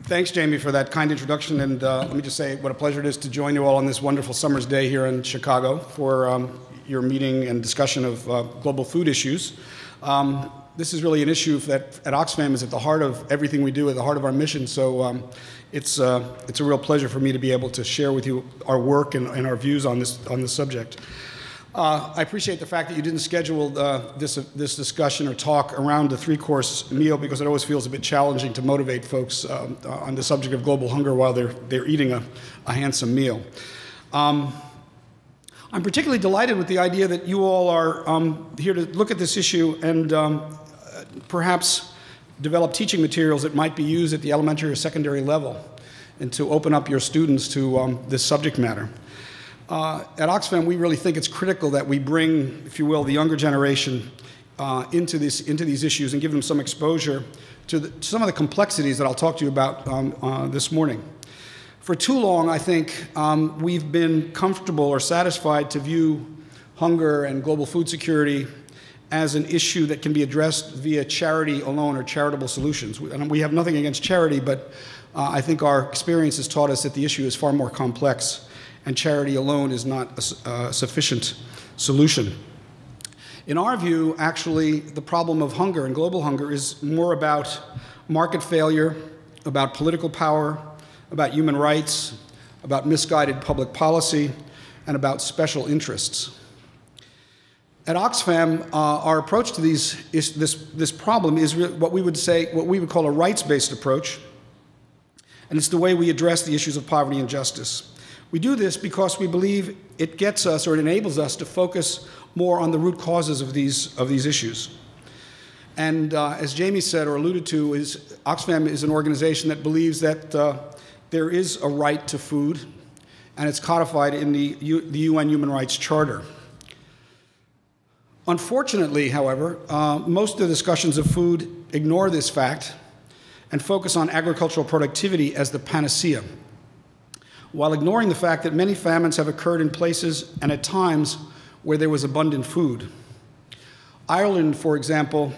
Thanks, Jamie, for that kind introduction. And let me just say what a pleasure it is to join you all on this wonderful summer's day here in Chicago for your meeting and discussion of global food issues. This is really an issue that at Oxfam is at the heart of everything we do, at the heart of our mission. So it's a real pleasure for me to be able to share with you our work and our views on this subject. I appreciate the fact that you didn't schedule this discussion or talk around the three-course meal, because it always feels a bit challenging to motivate folks on the subject of global hunger while they're eating a handsome meal. I'm particularly delighted with the idea that you all are here to look at this issue and perhaps develop teaching materials that might be used at the elementary or secondary level, and to open up your students to this subject matter. At Oxfam, we really think it's critical that we bring, if you will, the younger generation into these issues and give them some exposure to some of the complexities that I'll talk to you about this morning. For too long, I think, we've been comfortable or satisfied to view hunger and global food security as an issue that can be addressed via charity alone or charitable solutions. And we have nothing against charity, but I think our experience has taught us that the issue is far more complex, and charity alone is not a sufficient solution. In our view, actually, the problem of hunger and global hunger is more about market failure, about political power, about human rights, about misguided public policy, and about special interests. At Oxfam, our approach to this problem is what we would call a rights-based approach, and it's the way we address the issues of poverty and justice. We do this because we believe it gets us, or it enables us, to focus more on the root causes of these issues. And as Jamie said or alluded to, Oxfam is an organization that believes that there is a right to food, and it's codified in the UN Human Rights Charter. Unfortunately, however, most of the discussions of food ignore this fact and focus on agricultural productivity as the panacea, while ignoring the fact that many famines have occurred in places and at times where there was abundant food. Ireland, for example,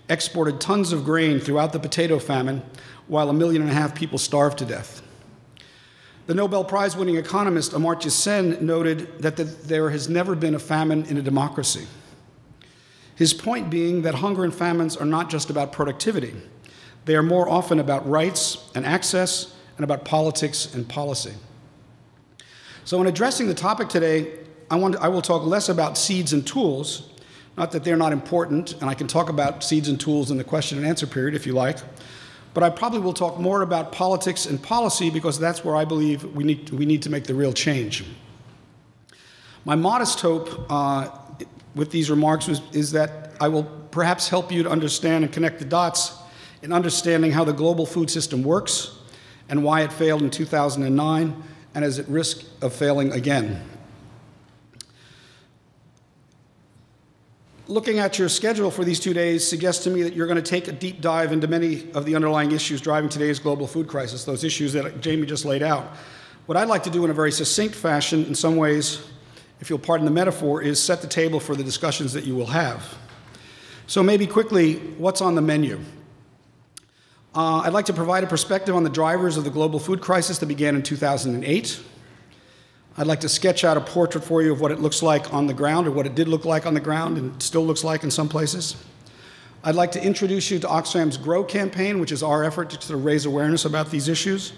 exported tons of grain throughout the potato famine, while 1.5 million people starved to death. The Nobel Prize-winning economist Amartya Sen noted that there has never been a famine in a democracy. His point being that hunger and famines are not just about productivity. They are more often about rights and access, and about politics and policy. So in addressing the topic today, I will talk less about seeds and tools, not that they're not important, and I can talk about seeds and tools in the question and answer period if you like, but I probably will talk more about politics and policy, because that's where I believe we need to make the real change. My modest hope with these remarks is that I will perhaps help you to understand and connect the dots in understanding how the global food system works and why it failed in 2009 and is at risk of failing again. Looking at your schedule for these 2 days suggests to me that you're going to take a deep dive into many of the underlying issues driving today's global food crisis, those issues that Jamie just laid out. What I'd like to do in a very succinct fashion, in some ways, if you'll pardon the metaphor, is set the table for the discussions that you will have. So maybe quickly, what's on the menu? I'd like to provide a perspective on the drivers of the global food crisis that began in 2008. I'd like to sketch out a portrait for you of what it looks like on the ground, or what it did look like on the ground and still looks like in some places. I'd like to introduce you to Oxfam's GROW campaign, which is our effort to sort of raise awareness about these issues,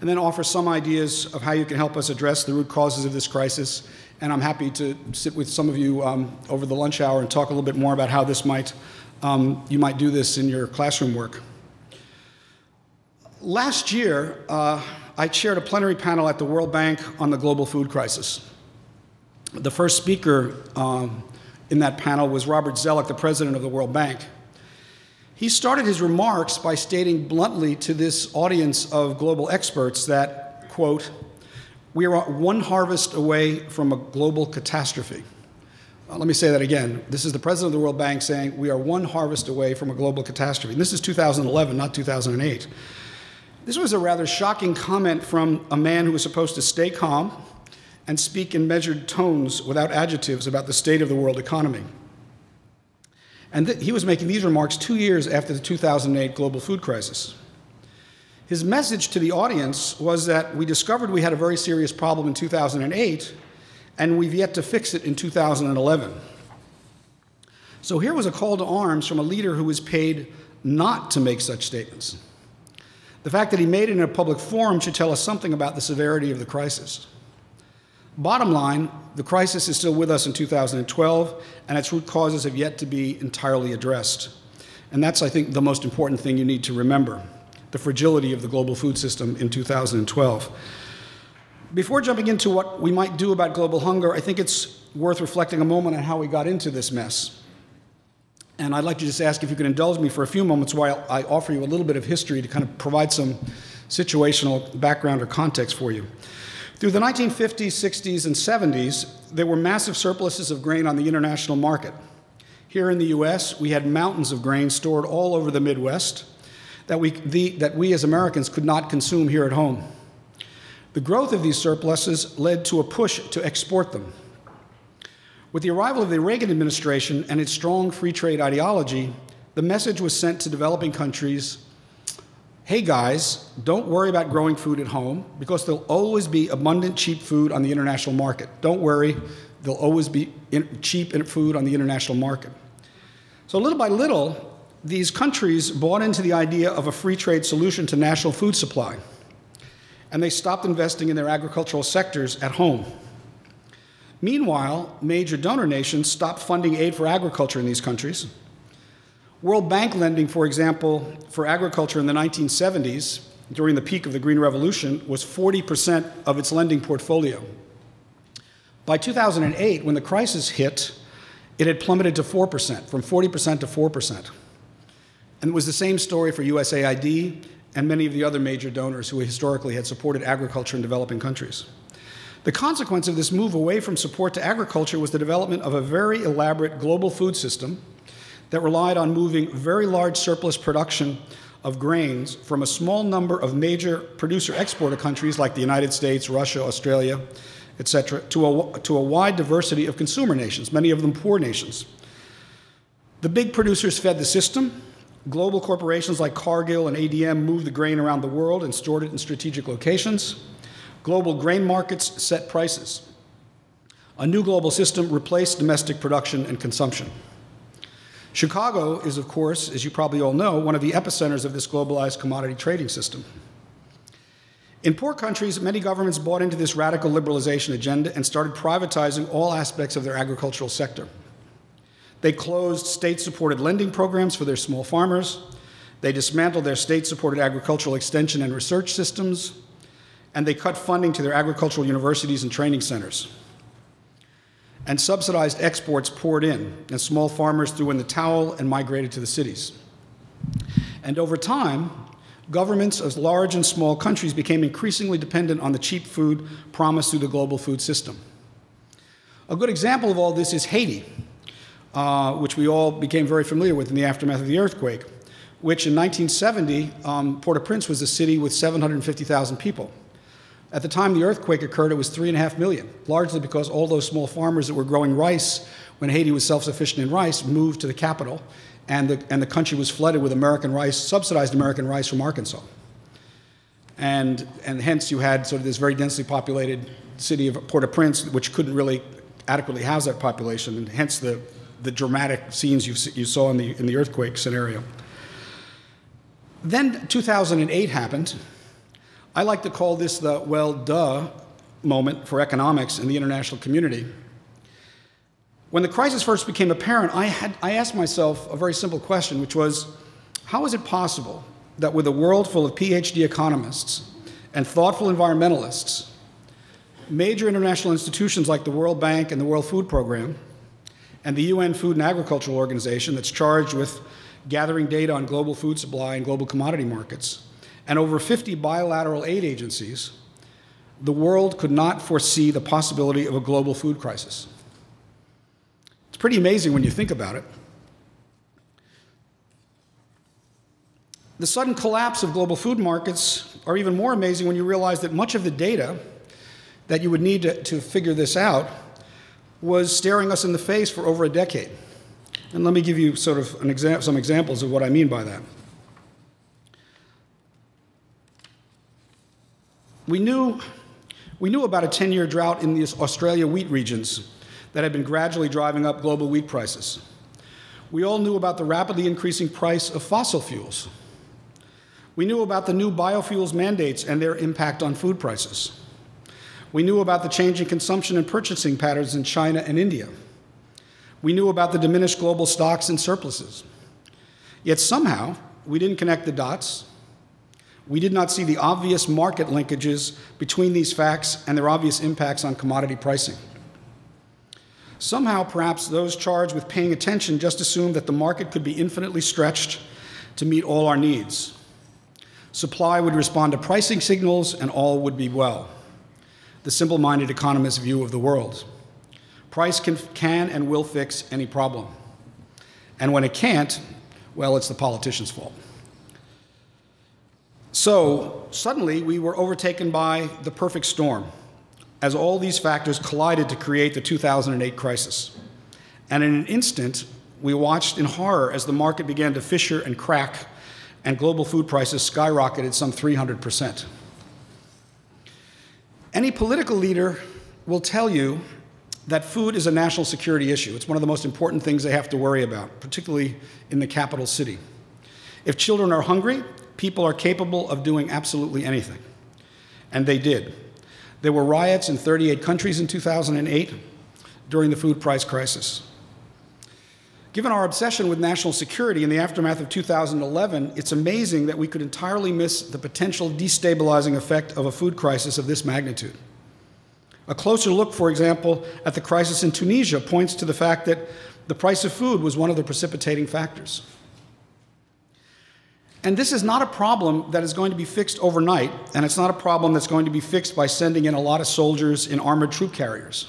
and then offer some ideas of how you can help us address the root causes of this crisis. And I'm happy to sit with some of you over the lunch hour and talk a little bit more about how this you might do this in your classroom work. Last year, I chaired a plenary panel at the World Bank on the global food crisis. The first speaker in that panel was Robert Zoellick, the president of the World Bank. He started his remarks by stating bluntly to this audience of global experts that, quote, "We are one harvest away from a global catastrophe." Let me say that again. This is the president of the World Bank saying we are one harvest away from a global catastrophe. And this is 2011, not 2008. This was a rather shocking comment from a man who was supposed to stay calm and speak in measured tones without adjectives about the state of the world economy. And he was making these remarks 2 years after the 2008 global food crisis. His message to the audience was that we discovered we had a very serious problem in 2008, and we've yet to fix it in 2011. So here was a call to arms from a leader who was paid not to make such statements. The fact that he made it in a public forum should tell us something about the severity of the crisis. Bottom line, the crisis is still with us in 2012, and its root causes have yet to be entirely addressed. And that's, I think, the most important thing you need to remember, the fragility of the global food system in 2012. Before jumping into what we might do about global hunger, I think it's worth reflecting a moment on how we got into this mess. And I'd like to just ask if you could indulge me for a few moments while I offer you a little bit of history to kind of provide some situational background or context for you. Through the 1950s, 60s, and 70s, there were massive surpluses of grain on the international market. Here in the US, we had mountains of grain stored all over the Midwest that we as Americans could not consume here at home. The growth of these surpluses led to a push to export them. With the arrival of the Reagan administration and its strong free trade ideology, the message was sent to developing countries, hey guys, don't worry about growing food at home because there'll always be abundant, cheap food on the international market. Don't worry, there'll always be cheap food on the international market. So little by little, these countries bought into the idea of a free trade solution to national food supply, and they stopped investing in their agricultural sectors at home. Meanwhile, major donor nations stopped funding aid for agriculture in these countries. World Bank lending, for example, for agriculture in the 1970s, during the peak of the Green Revolution, was 40% of its lending portfolio. By 2008, when the crisis hit, it had plummeted to 4%, from 40% to 4%. And it was the same story for USAID and many of the other major donors who historically had supported agriculture in developing countries. The consequence of this move away from support to agriculture was the development of a very elaborate global food system that relied on moving very large surplus production of grains from a small number of major producer-exporter countries like the United States, Russia, Australia, etc., to a wide diversity of consumer nations, many of them poor nations. The big producers fed the system. Global corporations like Cargill and ADM moved the grain around the world and stored it in strategic locations. Global grain markets set prices. A new global system replaced domestic production and consumption. Chicago is, of course, as you probably all know, one of the epicenters of this globalized commodity trading system. In poor countries, many governments bought into this radical liberalization agenda and started privatizing all aspects of their agricultural sector. They closed state-supported lending programs for their small farmers. They dismantled their state-supported agricultural extension and research systems. And they cut funding to their agricultural universities and training centers. And subsidized exports poured in, and small farmers threw in the towel and migrated to the cities. And over time, governments of large and small countries became increasingly dependent on the cheap food promised through the global food system. A good example of all this is Haiti, which we all became very familiar with in the aftermath of the earthquake, which in 1970, Port-au-Prince was a city with 750,000 people. At the time the earthquake occurred, it was 3.5 million, largely because all those small farmers that were growing rice when Haiti was self-sufficient in rice moved to the capital, and the country was flooded with American rice, subsidized American rice from Arkansas. And hence you had sort of this very densely populated city of Port-au-Prince, which couldn't really adequately house that population, and hence the dramatic scenes you saw in the earthquake scenario. Then 2008 happened. I like to call this the well, duh moment for economics in the international community. When the crisis first became apparent, I asked myself a very simple question, which was, how is it possible that with a world full of PhD economists and thoughtful environmentalists, major international institutions like the World Bank and the World Food Program, and the UN Food and Agricultural Organization that's charged with gathering data on global food supply and global commodity markets, and over 50 bilateral aid agencies, the world could not foresee the possibility of a global food crisis. It's pretty amazing when you think about it. The sudden collapse of global food markets are even more amazing when you realize that much of the data that you would need to figure this out was staring us in the face for over a decade. And let me give you sort of some examples of what I mean by that. We knew about a 10-year drought in the Australia wheat regions that had been gradually driving up global wheat prices. We all knew about the rapidly increasing price of fossil fuels. We knew about the new biofuels mandates and their impact on food prices. We knew about the changing consumption and purchasing patterns in China and India. We knew about the diminished global stocks and surpluses. Yet somehow, we didn't connect the dots. We did not see the obvious market linkages between these facts and their obvious impacts on commodity pricing. Somehow, perhaps those charged with paying attention just assumed that the market could be infinitely stretched to meet all our needs. Supply would respond to pricing signals and all would be well. The simple-minded economist's view of the world. Price can and will fix any problem. And when it can't, well, it's the politician's fault. So suddenly we were overtaken by the perfect storm as all these factors collided to create the 2008 crisis. And in an instant, we watched in horror as the market began to fissure and crack and global food prices skyrocketed some 300%. Any political leader will tell you that food is a national security issue. It's one of the most important things they have to worry about, particularly in the capital city. If children are hungry, people are capable of doing absolutely anything. And they did. There were riots in 38 countries in 2008 during the food price crisis. Given our obsession with national security in the aftermath of 2011, it's amazing that we could entirely miss the potential destabilizing effect of a food crisis of this magnitude. A closer look, for example, at the crisis in Tunisia points to the fact that the price of food was one of the precipitating factors. And this is not a problem that is going to be fixed overnight, and it's not a problem that's going to be fixed by sending in a lot of soldiers in armored troop carriers.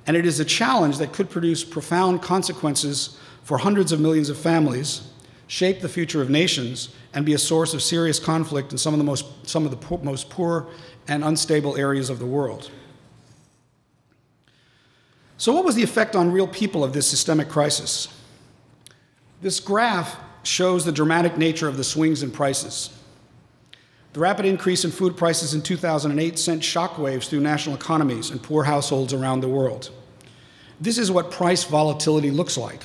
And it is a challenge that could produce profound consequences for hundreds of millions of families, shape the future of nations, and be a source of serious conflict in some of the most poor and unstable areas of the world. So what was the effect on real people of this systemic crisis? This graph shows the dramatic nature of the swings in prices. The rapid increase in food prices in 2008 sent shockwaves through national economies and poor households around the world. This is what price volatility looks like.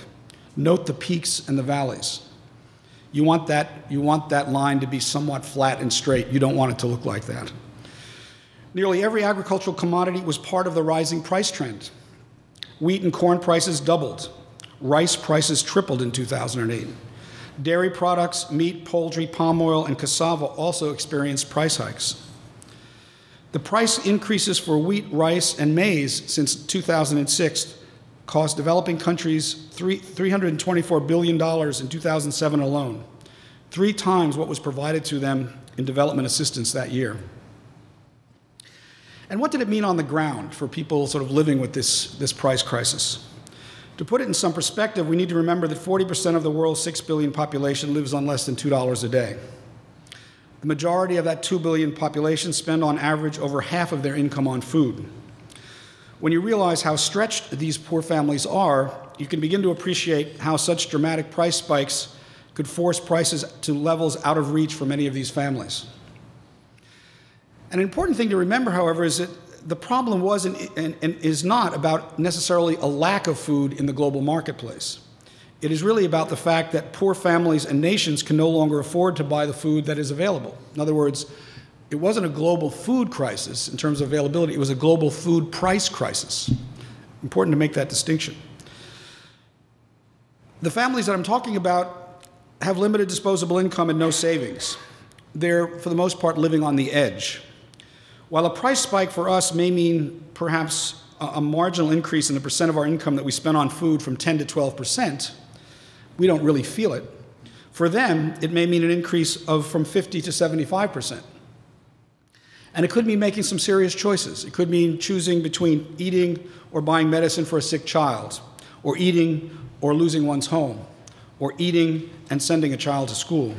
Note the peaks and the valleys. You want that line to be somewhat flat and straight. You don't want it to look like that. Nearly every agricultural commodity was part of the rising price trend. Wheat and corn prices doubled. Rice prices tripled in 2008. Dairy products, meat, poultry, palm oil, and cassava also experienced price hikes. The price increases for wheat, rice, and maize since 2006 cost developing countries $324 billion in 2007 alone, 3 times what was provided to them in development assistance that year. And what did it mean on the ground for people sort of living with this price crisis? To put it in some perspective, we need to remember that 40% of the world's 6 billion population lives on less than $2 a day. The majority of that 2 billion population spend on average over half of their income on food. When you realize how stretched these poor families are, you can begin to appreciate how such dramatic price spikes could force prices to levels out of reach for many of these families. An important thing to remember, however, is that the problem was and is not about necessarily a lack of food in the global marketplace. It is really about the fact that poor families and nations can no longer afford to buy the food that is available. In other words, it wasn't a global food crisis in terms of availability, it was a global food price crisis. Important to make that distinction. The families that I'm talking about have limited disposable income and no savings. They're, for the most part, living on the edge. While a price spike for us may mean perhaps a marginal increase in the percent of our income that we spend on food from 10 to 12%, we don't really feel it. For them, it may mean an increase of from 50 to 75%. And it could mean making some serious choices. It could mean choosing between eating or buying medicine for a sick child, or eating or losing one's home, or eating and sending a child to school.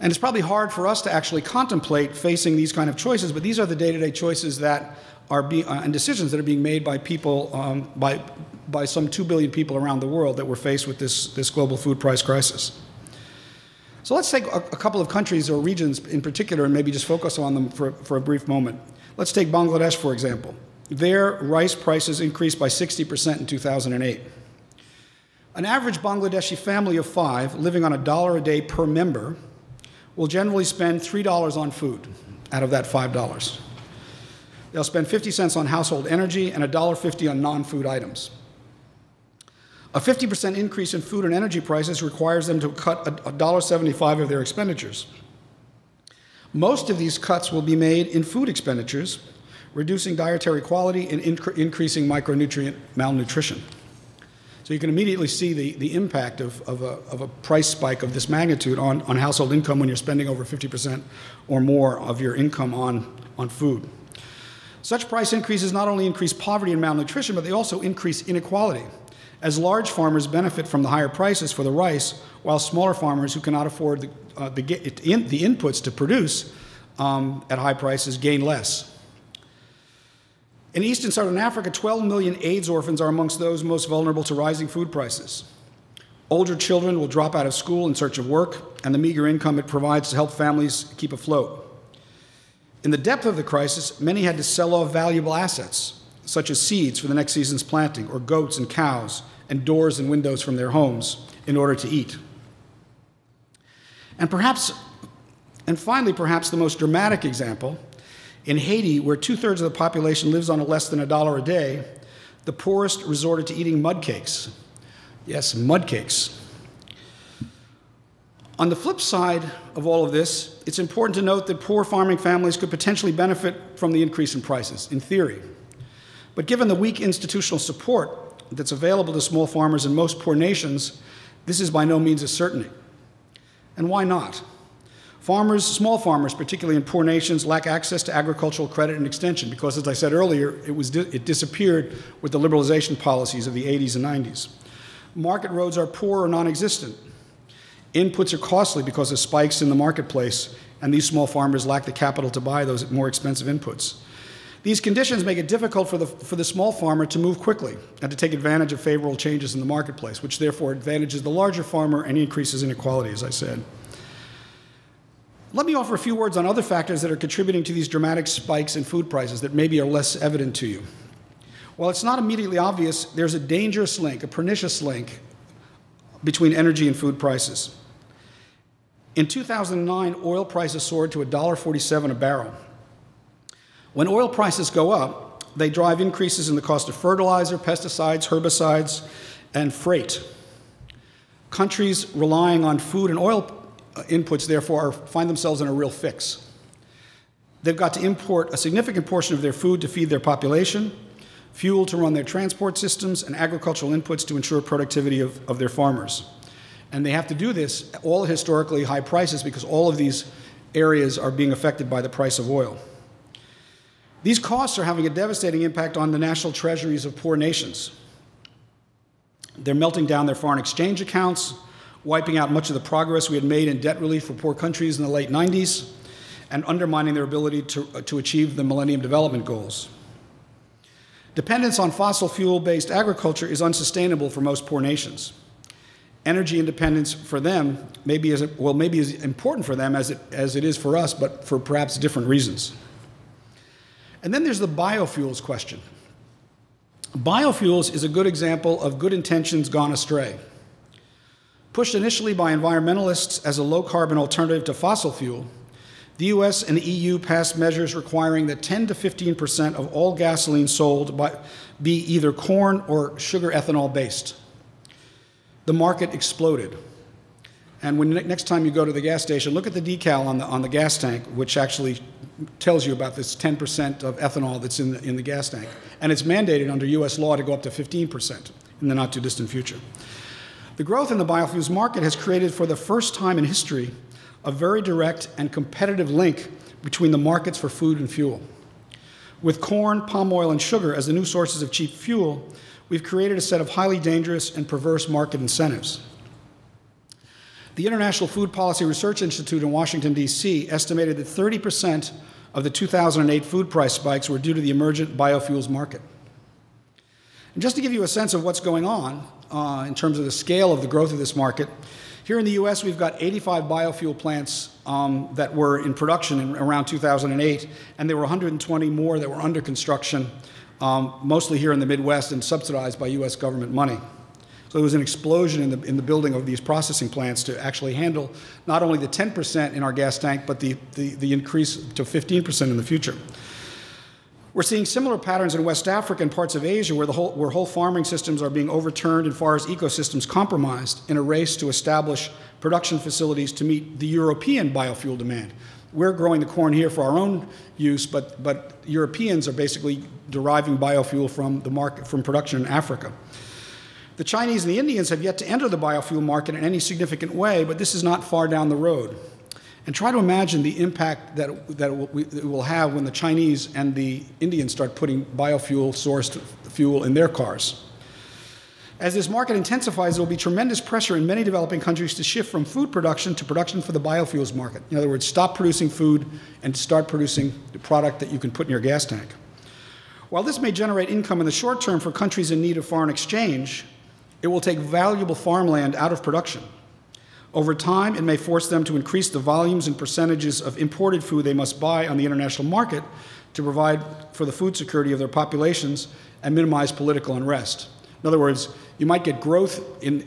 And it's probably hard for us to actually contemplate facing these kind of choices, but these are the day-to-day choices that are and decisions that are being made by people, by some 2 billion people around the world that were faced with this global food price crisis. So let's take a couple of countries or regions in particular and maybe just focus on them for a brief moment. Let's take Bangladesh, for example. Their rice prices increased by 60% in 2008. An average Bangladeshi family of 5 living on $1 a day per member will generally spend $3 on food out of that $5. They'll spend 50 cents on household energy and $1.50 on non-food items. A 50% increase in food and energy prices requires them to cut $1.75 of their expenditures. Most of these cuts will be made in food expenditures, reducing dietary quality and increasing micronutrient malnutrition. So you can immediately see the impact of a price spike of this magnitude on household income when you're spending over 50% or more of your income on food. Such price increases not only increase poverty and malnutrition, but they also increase inequality, as large farmers benefit from the higher prices for the rice, while smaller farmers who cannot afford the inputs to produce at high prices gain less. In East and Southern Africa, 12 million AIDS orphans are amongst those most vulnerable to rising food prices. Older children will drop out of school in search of work, and the meager income it provides to help families keep afloat. In the depth of the crisis, many had to sell off valuable assets, such as seeds for the next season's planting, or goats and cows, and doors and windows from their homes in order to eat. And finally, perhaps the most dramatic example, in Haiti, where 2/3 of the population lives on less than $1 a day, the poorest resorted to eating mud cakes. Yes, mud cakes. On the flip side of all of this, it's important to note that poor farming families could potentially benefit from the increase in prices, in theory. But given the weak institutional support that's available to small farmers in most poor nations, this is by no means a certainty. And why not? Small farmers, particularly in poor nations, lack access to agricultural credit and extension because, as I said earlier, it disappeared with the liberalization policies of the 80s and 90s. Market roads are poor or non-existent. Inputs are costly because of spikes in the marketplace, and these small farmers lack the capital to buy those more expensive inputs. These conditions make it difficult for the small farmer to move quickly and to take advantage of favorable changes in the marketplace, which therefore advantages the larger farmer and increases inequality, as I said. Let me offer a few words on other factors that are contributing to these dramatic spikes in food prices that maybe are less evident to you. While it's not immediately obvious, there's a dangerous link, a pernicious link, between energy and food prices. In 2009, oil prices soared to $1.47 a barrel. When oil prices go up, they drive increases in the cost of fertilizer, pesticides, herbicides, and freight. Countries relying on food and oil inputs, therefore, find themselves in a real fix. They've got to import a significant portion of their food to feed their population, fuel to run their transport systems, and agricultural inputs to ensure productivity of their farmers. And they have to do this all at historically high prices because all of these areas are being affected by the price of oil. These costs are having a devastating impact on the national treasuries of poor nations. They're melting down their foreign exchange accounts, wiping out much of the progress we had made in debt relief for poor countries in the late 90s, and undermining their ability to achieve the Millennium Development Goals. Dependence on fossil fuel-based agriculture is unsustainable for most poor nations. Energy independence for them may be as important for them as it is for us, but for perhaps different reasons. And then there's the biofuels question. Biofuels is a good example of good intentions gone astray. Pushed initially by environmentalists as a low-carbon alternative to fossil fuel, the US and the EU passed measures requiring that 10 to 15% of all gasoline sold be either corn or sugar ethanol based. The market exploded. And when next time you go to the gas station, look at the decal on the gas tank, which actually tells you about this 10% of ethanol that's in the gas tank. And it's mandated under US law to go up to 15% in the not too distant future. The growth in the biofuels market has created, for the first time in history, a very direct and competitive link between the markets for food and fuel. With corn, palm oil, and sugar as the new sources of cheap fuel, we've created a set of highly dangerous and perverse market incentives. The International Food Policy Research Institute in Washington, D.C. estimated that 30% of the 2008 food price spikes were due to the emergent biofuels market. And just to give you a sense of what's going on in terms of the scale of the growth of this market, Here in the US, we've got 85 biofuel plants that were in production in around 2008, and there were 120 more that were under construction, mostly here in the Midwest and subsidized by US government money. So there was an explosion in the building of these processing plants to actually handle not only the 10% in our gas tank, but the increase to 15% in the future. We're seeing similar patterns in West Africa and parts of Asia where whole farming systems are being overturned and forest ecosystems compromised in a race to establish production facilities to meet the European biofuel demand. We're growing the corn here for our own use, but Europeans are basically deriving biofuel from the market, from production in Africa. The Chinese and the Indians have yet to enter the biofuel market in any significant way, but this is not far down the road. And try to imagine the impact that it will have when the Chinese and the Indians start putting biofuel-sourced fuel in their cars. As this market intensifies, there will be tremendous pressure in many developing countries to shift from food production to production for the biofuels market. In other words, stop producing food and start producing the product that you can put in your gas tank. While this may generate income in the short term for countries in need of foreign exchange, it will take valuable farmland out of production. Over time, it may force them to increase the volumes and percentages of imported food they must buy on the international market to provide for the food security of their populations and minimize political unrest. In other words, you might get growth in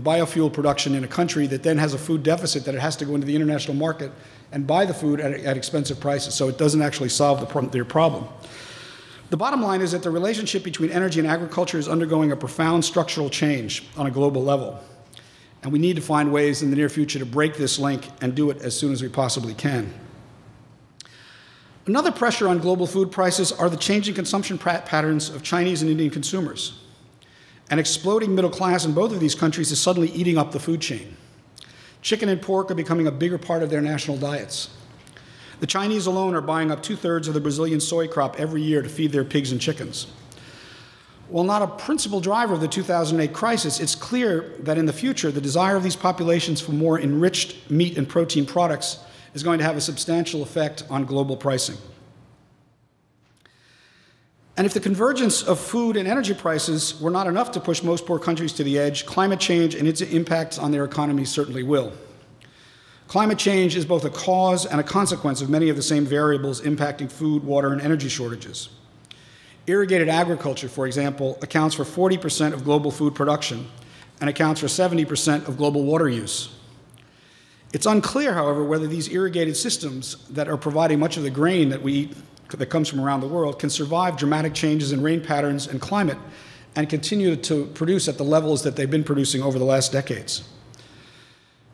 biofuel production in a country that then has a food deficit that it has to go into the international market and buy the food at expensive prices, so it doesn't actually solve their problem. The bottom line is that the relationship between energy and agriculture is undergoing a profound structural change on a global level. And we need to find ways in the near future to break this link and do it as soon as we possibly can. Another pressure on global food prices are the changing consumption patterns of Chinese and Indian consumers. An exploding middle class in both of these countries is suddenly eating up the food chain. Chicken and pork are becoming a bigger part of their national diets. The Chinese alone are buying up 2/3 of the Brazilian soy crop every year to feed their pigs and chickens. While not a principal driver of the 2008 crisis, it's clear that in the future, the desire of these populations for more enriched meat and protein products is going to have a substantial effect on global pricing. And if the convergence of food and energy prices were not enough to push most poor countries to the edge, climate change and its impacts on their economies certainly will. Climate change is both a cause and a consequence of many of the same variables impacting food, water, and energy shortages. Irrigated agriculture, for example, accounts for 40% of global food production and accounts for 70% of global water use. It's unclear, however, whether these irrigated systems that are providing much of the grain that we eat that comes from around the world can survive dramatic changes in rain patterns and climate and continue to produce at the levels that they've been producing over the last decades.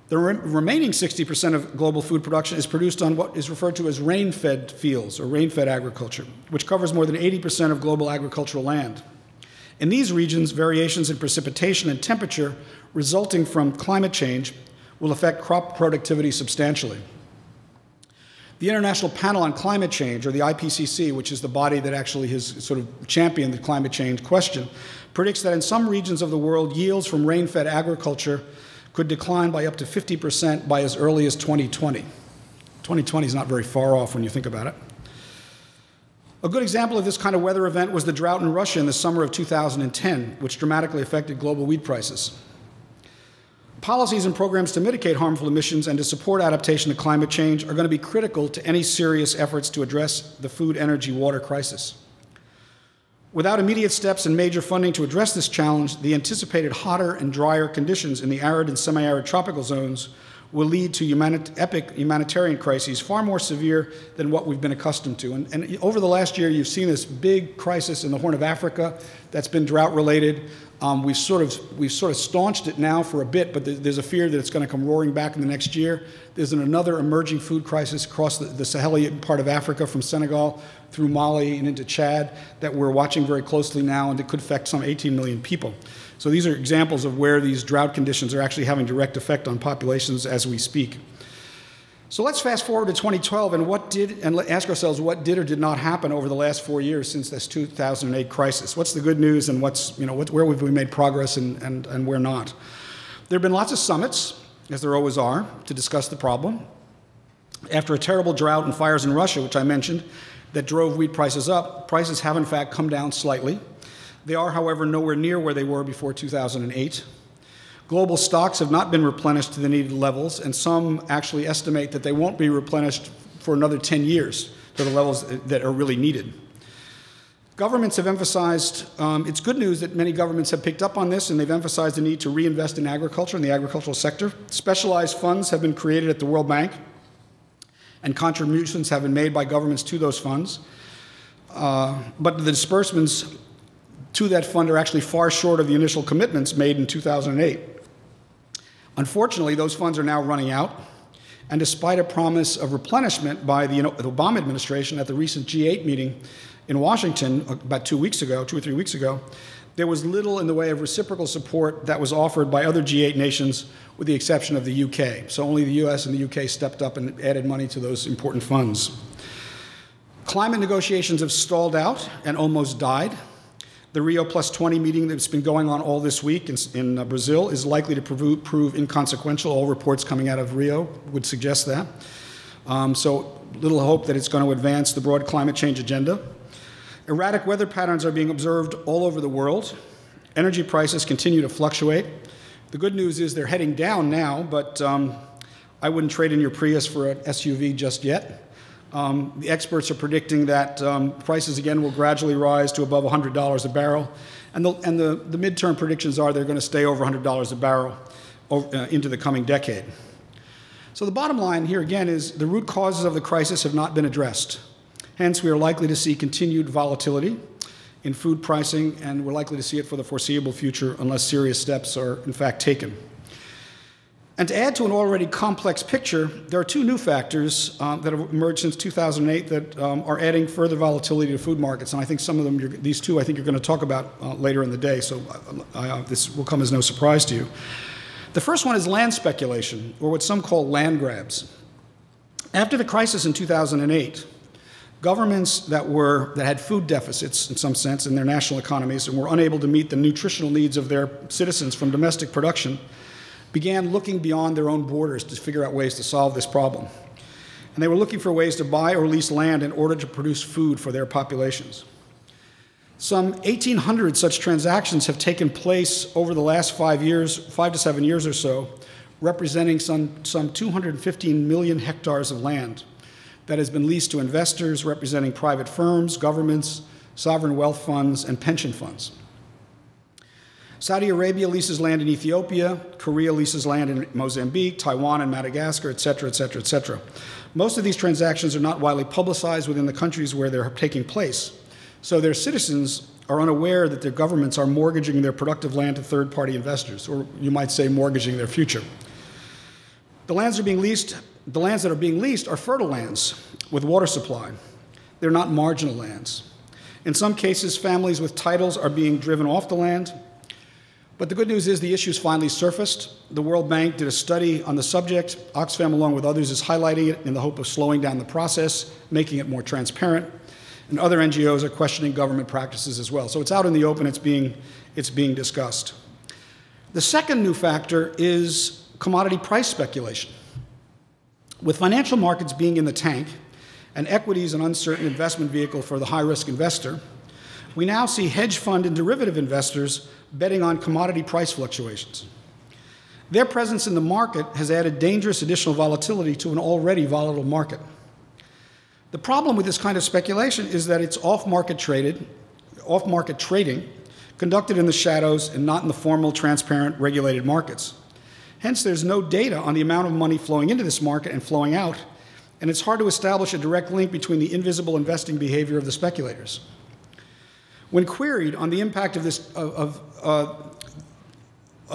The remaining 60% of global food production is produced on what is referred to as rain-fed fields or rain-fed agriculture, which covers more than 80% of global agricultural land. In these regions, variations in precipitation and temperature resulting from climate change will affect crop productivity substantially. The International Panel on Climate Change, or the IPCC, which is the body that actually has sort of championed the climate change question, predicts that in some regions of the world, yields from rain-fed agriculture could decline by up to 50% by as early as 2020. 2020 is not very far off when you think about it. A good example of this kind of weather event was the drought in Russia in the summer of 2010, which dramatically affected global wheat prices. Policies and programs to mitigate harmful emissions and to support adaptation to climate change are going to be critical to any serious efforts to address the food, energy, water crisis. Without immediate steps and major funding to address this challenge, the anticipated hotter and drier conditions in the arid and semi-arid tropical zones will lead to epic humanitarian crises far more severe than what we've been accustomed to. And over the last year, you've seen this big crisis in the Horn of Africa that's been drought-related. We've sort of staunched it now for a bit, but there's a fear that it's going to come roaring back in the next year. There's another emerging food crisis across the Sahelian part of Africa from Senegal through Mali and into Chad that we're watching very closely now, and it could affect some 18 million people. So these are examples of where these drought conditions are actually having direct effect on populations as we speak. So let's fast forward to 2012 and ask ourselves what did or did not happen over the last 4 years since this 2008 crisis. What's the good news and where have we made progress and where not? There have been lots of summits, as there always are, to discuss the problem. After a terrible drought and fires in Russia, which I mentioned, that drove wheat prices up, prices have in fact come down slightly. They are, however, nowhere near where they were before 2008. Global stocks have not been replenished to the needed levels, and some actually estimate that they won't be replenished for another 10 years to the levels that are really needed. Governments have emphasized, it's good news that many governments have picked up on this, and they've emphasized the need to reinvest in agriculture, in the agricultural sector. Specialized funds have been created at the World Bank, and contributions have been made by governments to those funds. But the disbursements to that fund are actually far short of the initial commitments made in 2008. Unfortunately, those funds are now running out, and despite a promise of replenishment by the Obama administration at the recent G8 meeting in Washington about 2 or 3 weeks ago, there was little in the way of reciprocal support that was offered by other G8 nations, with the exception of the UK. So only the US and the UK stepped up and added money to those important funds. Climate negotiations have stalled out and almost died. The Rio +20 meeting that's been going on all this week in Brazil is likely to prove inconsequential. All reports coming out of Rio would suggest that. So little hope that it's going to advance the broad climate change agenda. Erratic weather patterns are being observed all over the world. Energy prices continue to fluctuate. The good news is they're heading down now, but I wouldn't trade in your Prius for an SUV just yet. The experts are predicting that prices again will gradually rise to above $100 a barrel, and the midterm predictions are they're going to stay over $100 a barrel into the coming decade. So the bottom line here again is the root causes of the crisis have not been addressed. Hence, we are likely to see continued volatility in food pricing, and we're likely to see it for the foreseeable future unless serious steps are in fact taken. And to add to an already complex picture, there are two new factors that have emerged since 2008 that are adding further volatility to food markets. And I think some of them, these two, I think you're going to talk about later in the day, so this will come as no surprise to you. The first one is land speculation, or what some call land grabs. After the crisis in 2008, governments that had food deficits, in some sense, in their national economies and were unable to meet the nutritional needs of their citizens from domestic production began looking beyond their own borders to figure out ways to solve this problem. And they were looking for ways to buy or lease land in order to produce food for their populations. Some 1,800 such transactions have taken place over the last 5 to 7 years or so, representing some 215 million hectares of land that has been leased to investors representing private firms, governments, sovereign wealth funds, and pension funds. Saudi Arabia leases land in Ethiopia, Korea leases land in Mozambique, Taiwan and Madagascar, et cetera, et cetera, et cetera. Most of these transactions are not widely publicized within the countries where they're taking place, so their citizens are unaware that their governments are mortgaging their productive land to third-party investors, or you might say mortgaging their future. The lands that are being leased are fertile lands with water supply. They're not marginal lands. In some cases, families with titles are being driven off the land. But the good news is the issue's finally surfaced. The World Bank did a study on the subject. Oxfam, along with others, is highlighting it in the hope of slowing down the process, making it more transparent. And other NGOs are questioning government practices as well. So it's out in the open, it's being discussed. The second new factor is commodity price speculation. With financial markets being in the tank and equities an uncertain investment vehicle for the high-risk investor, we now see hedge fund and derivative investors betting on commodity price fluctuations. Their presence in the market has added dangerous additional volatility to an already volatile market. The problem with this kind of speculation is that it's off-market trading, conducted in the shadows and not in the formal, transparent, regulated markets. Hence, there's no data on the amount of money flowing into this market and flowing out, and it's hard to establish a direct link between the invisible investing behavior of the speculators. When queried on the impact of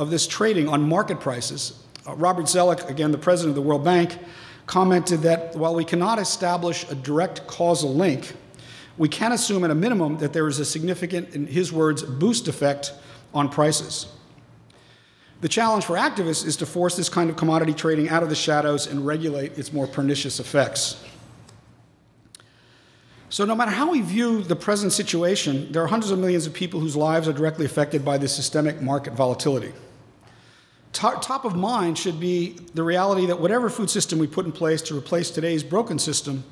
this trading on market prices, Robert Zoellick, again the president of the World Bank, commented that while we cannot establish a direct causal link, we can assume at a minimum that there is a significant, in his words, boost effect on prices. The challenge for activists is to force this kind of commodity trading out of the shadows and regulate its more pernicious effects. So no matter how we view the present situation, there are hundreds of millions of people whose lives are directly affected by this systemic market volatility. Top of mind should be the reality that whatever food system we put in place to replace today's broken system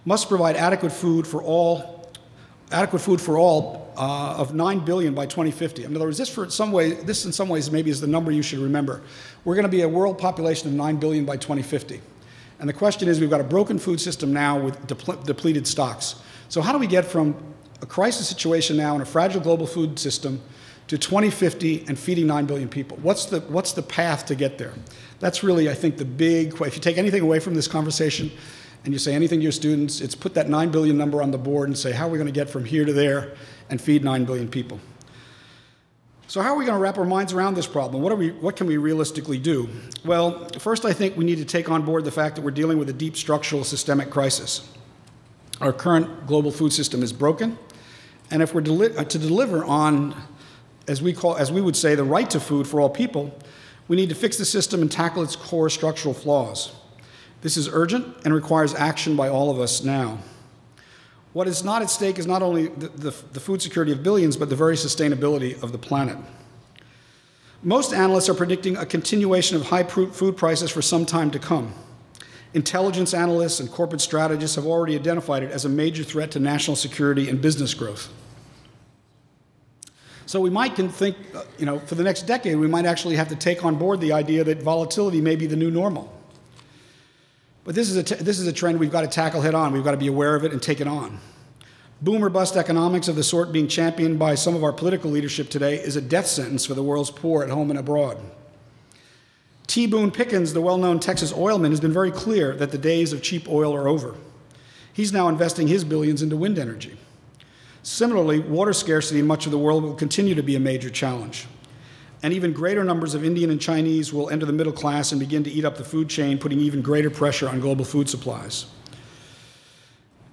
must provide adequate food for all of 9 billion by 2050. In other words, this in some ways maybe is the number you should remember. We're going to be a world population of 9 billion by 2050. And the question is, we've got a broken food system now with depleted stocks. So how do we get from a crisis situation now in a fragile global food system to 2050 and feeding 9 billion people? What's the path to get there? That's really, I think, the big question. If you take anything away from this conversation and you say anything to your students, it's put that 9 billion number on the board and say, how are we going to get from here to there and feed 9 billion people? So how are we going to wrap our minds around this problem? What can we realistically do? Well, first, I think we need to take on board the fact that we're dealing with a deep structural systemic crisis. Our current global food system is broken, and if we're to deliver on, as we would say, the right to food for all people, we need to fix the system and tackle its core structural flaws. This is urgent and requires action by all of us now. What is not at stake is not only the food security of billions, but the very sustainability of the planet. Most analysts are predicting a continuation of high food prices for some time to come. Intelligence analysts and corporate strategists have already identified it as a major threat to national security and business growth. So we might think, for the next decade, we might actually have to take on board the idea that volatility may be the new normal. But this is a trend we've got to tackle head on. We've got to be aware of it and take it on. Boom or bust economics of the sort being championed by some of our political leadership today is a death sentence for the world's poor at home and abroad. T. Boone Pickens, the well-known Texas oilman, has been very clear that the days of cheap oil are over. He's now investing his billions into wind energy. Similarly, water scarcity in much of the world will continue to be a major challenge. And even greater numbers of Indian and Chinese will enter the middle class and begin to eat up the food chain, putting even greater pressure on global food supplies.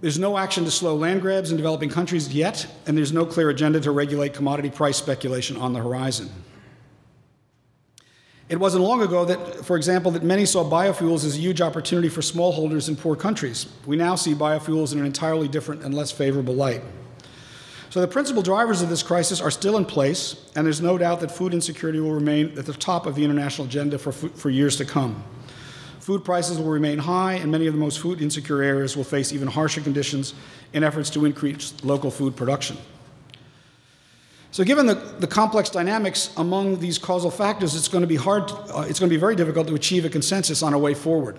There's no action to slow land grabs in developing countries yet, and there's no clear agenda to regulate commodity price speculation on the horizon. It wasn't long ago that, for example, that many saw biofuels as a huge opportunity for smallholders in poor countries. We now see biofuels in an entirely different and less favorable light. So the principal drivers of this crisis are still in place, and there's no doubt that food insecurity will remain at the top of the international agenda for years to come. Food prices will remain high, and many of the most food insecure areas will face even harsher conditions in efforts to increase local food production. So given the complex dynamics among these causal factors, it's going to be very difficult to achieve a consensus on a way forward.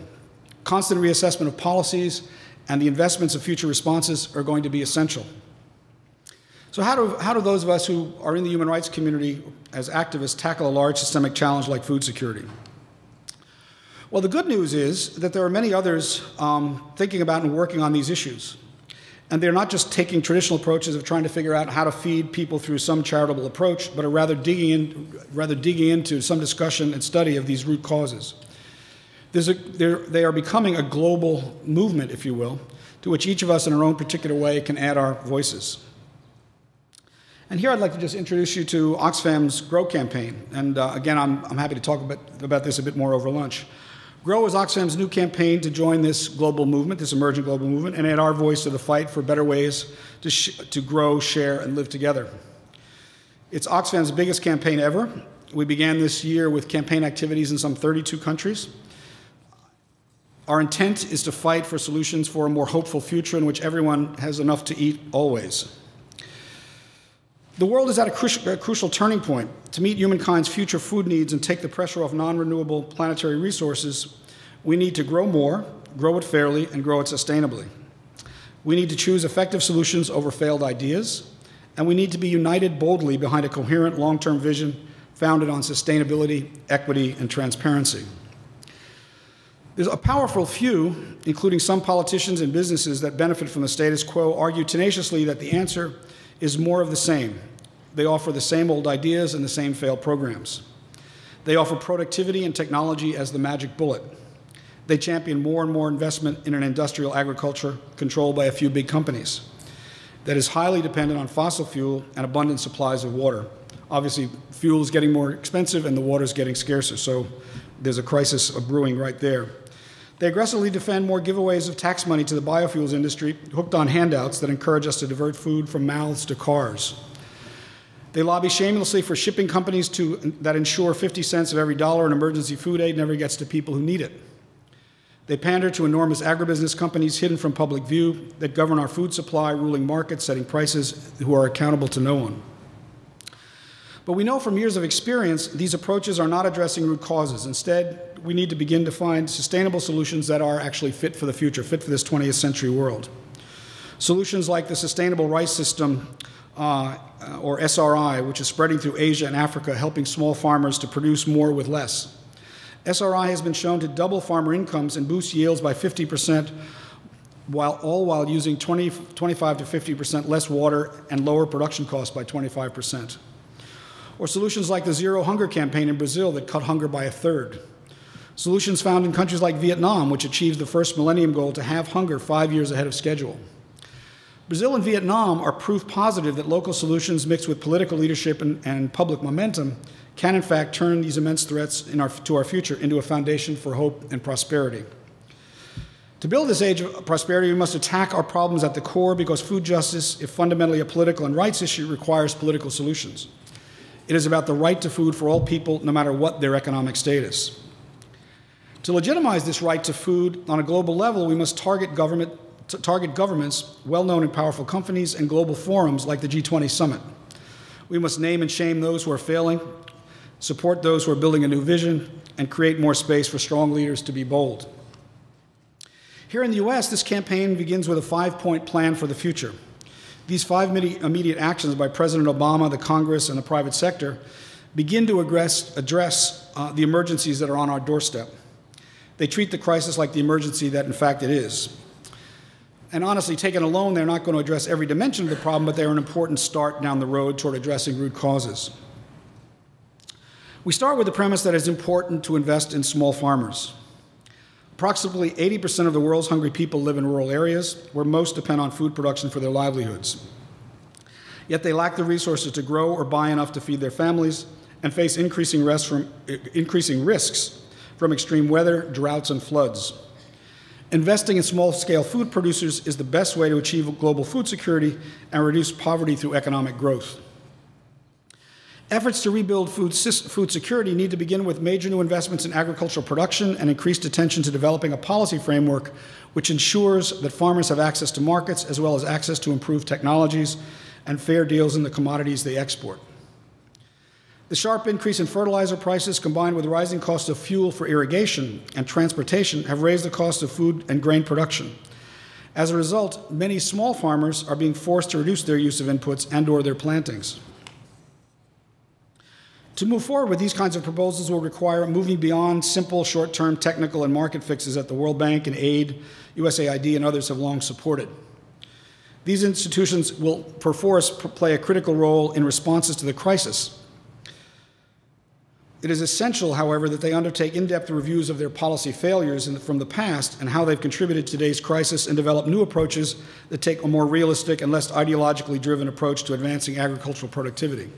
Constant reassessment of policies and the investments of future responses are going to be essential. So how do those of us who are in the human rights community as activists tackle a large systemic challenge like food security? Well, the good news is that there are many others thinking about and working on these issues. And they're not just taking traditional approaches of trying to figure out how to feed people through some charitable approach, but are rather digging into some discussion and study of these root causes. They are becoming a global movement, if you will, to which each of us in our own particular way can add our voices. And here I'd like to just introduce you to Oxfam's GROW campaign. And again, I'm happy to talk about this a bit more over lunch. GROW is Oxfam's new campaign to join this global movement, this emerging global movement, and add our voice to the fight for better ways to grow, share, and live together. It's Oxfam's biggest campaign ever. We began this year with campaign activities in some 32 countries. Our intent is to fight for solutions for a more hopeful future in which everyone has enough to eat always. The world is at a crucial turning point. To meet humankind's future food needs and take the pressure off non-renewable planetary resources, we need to grow more, grow it fairly, and grow it sustainably. We need to choose effective solutions over failed ideas, and we need to be united boldly behind a coherent long-term vision founded on sustainability, equity, and transparency. There's a powerful few, including some politicians and businesses that benefit from the status quo, argue tenaciously that the answer is more of the same. They offer the same old ideas and the same failed programs. They offer productivity and technology as the magic bullet. They champion more and more investment in an industrial agriculture controlled by a few big companies that is highly dependent on fossil fuel and abundant supplies of water. Obviously, fuel is getting more expensive and the water is getting scarcer, so there's a crisis brewing right there. They aggressively defend more giveaways of tax money to the biofuels industry, hooked on handouts that encourage us to divert food from mouths to cars. They lobby shamelessly for shipping companies that ensure 50 cents of every dollar in emergency food aid never gets to people who need it. They pander to enormous agribusiness companies hidden from public view that govern our food supply, ruling markets, setting prices, who are accountable to no one. But we know from years of experience, these approaches are not addressing root causes. Instead, we need to begin to find sustainable solutions that are actually fit for the future, fit for this 20th century world. Solutions like the Sustainable Rice System, or SRI, which is spreading through Asia and Africa, helping small farmers to produce more with less. SRI has been shown to double farmer incomes and boost yields by 50%, while using 25 to 50% less water and lower production costs by 25%. Or solutions like the Zero Hunger campaign in Brazil that cut hunger by a third. Solutions found in countries like Vietnam, which achieved the first millennium goal to have hunger 5 years ahead of schedule. Brazil and Vietnam are proof positive that local solutions mixed with political leadership and public momentum can in fact turn these immense threats to our future into a foundation for hope and prosperity. To build this age of prosperity, we must attack our problems at the core, because food justice, if fundamentally a political and rights issue, requires political solutions. It is about the right to food for all people, no matter what their economic status. To legitimize this right to food on a global level, we must target governments, well-known and powerful companies, and global forums like the G20 Summit. We must name and shame those who are failing, support those who are building a new vision, and create more space for strong leaders to be bold. Here in the US, this campaign begins with a 5-point plan for the future. These 5 immediate actions by President Obama, the Congress, and the private sector begin to address the emergencies that are on our doorstep. They treat the crisis like the emergency that, in fact, it is. And honestly, taken alone, they're not going to address every dimension of the problem, but they're an important start down the road toward addressing root causes. We start with the premise that it's important to invest in small farmers. Approximately 80% of the world's hungry people live in rural areas, where most depend on food production for their livelihoods. Yet they lack the resources to grow or buy enough to feed their families, and face increasing risks from extreme weather, droughts, and floods. Investing in small-scale food producers is the best way to achieve global food security and reduce poverty through economic growth. Efforts to rebuild food security need to begin with major new investments in agricultural production and increased attention to developing a policy framework which ensures that farmers have access to markets, as well as access to improved technologies and fair deals in the commodities they export. The sharp increase in fertilizer prices, combined with rising costs of fuel for irrigation and transportation, have raised the cost of food and grain production. As a result, many small farmers are being forced to reduce their use of inputs and/or their plantings. To move forward with these kinds of proposals will require moving beyond simple, short-term technical and market fixes that the World Bank and AID, USAID, and others have long supported. These institutions will perforce play a critical role in responses to the crisis. It is essential, however, that they undertake in-depth reviews of their policy failures from the past and how they've contributed to today's crisis, and develop new approaches that take a more realistic and less ideologically driven approach to advancing agricultural productivity.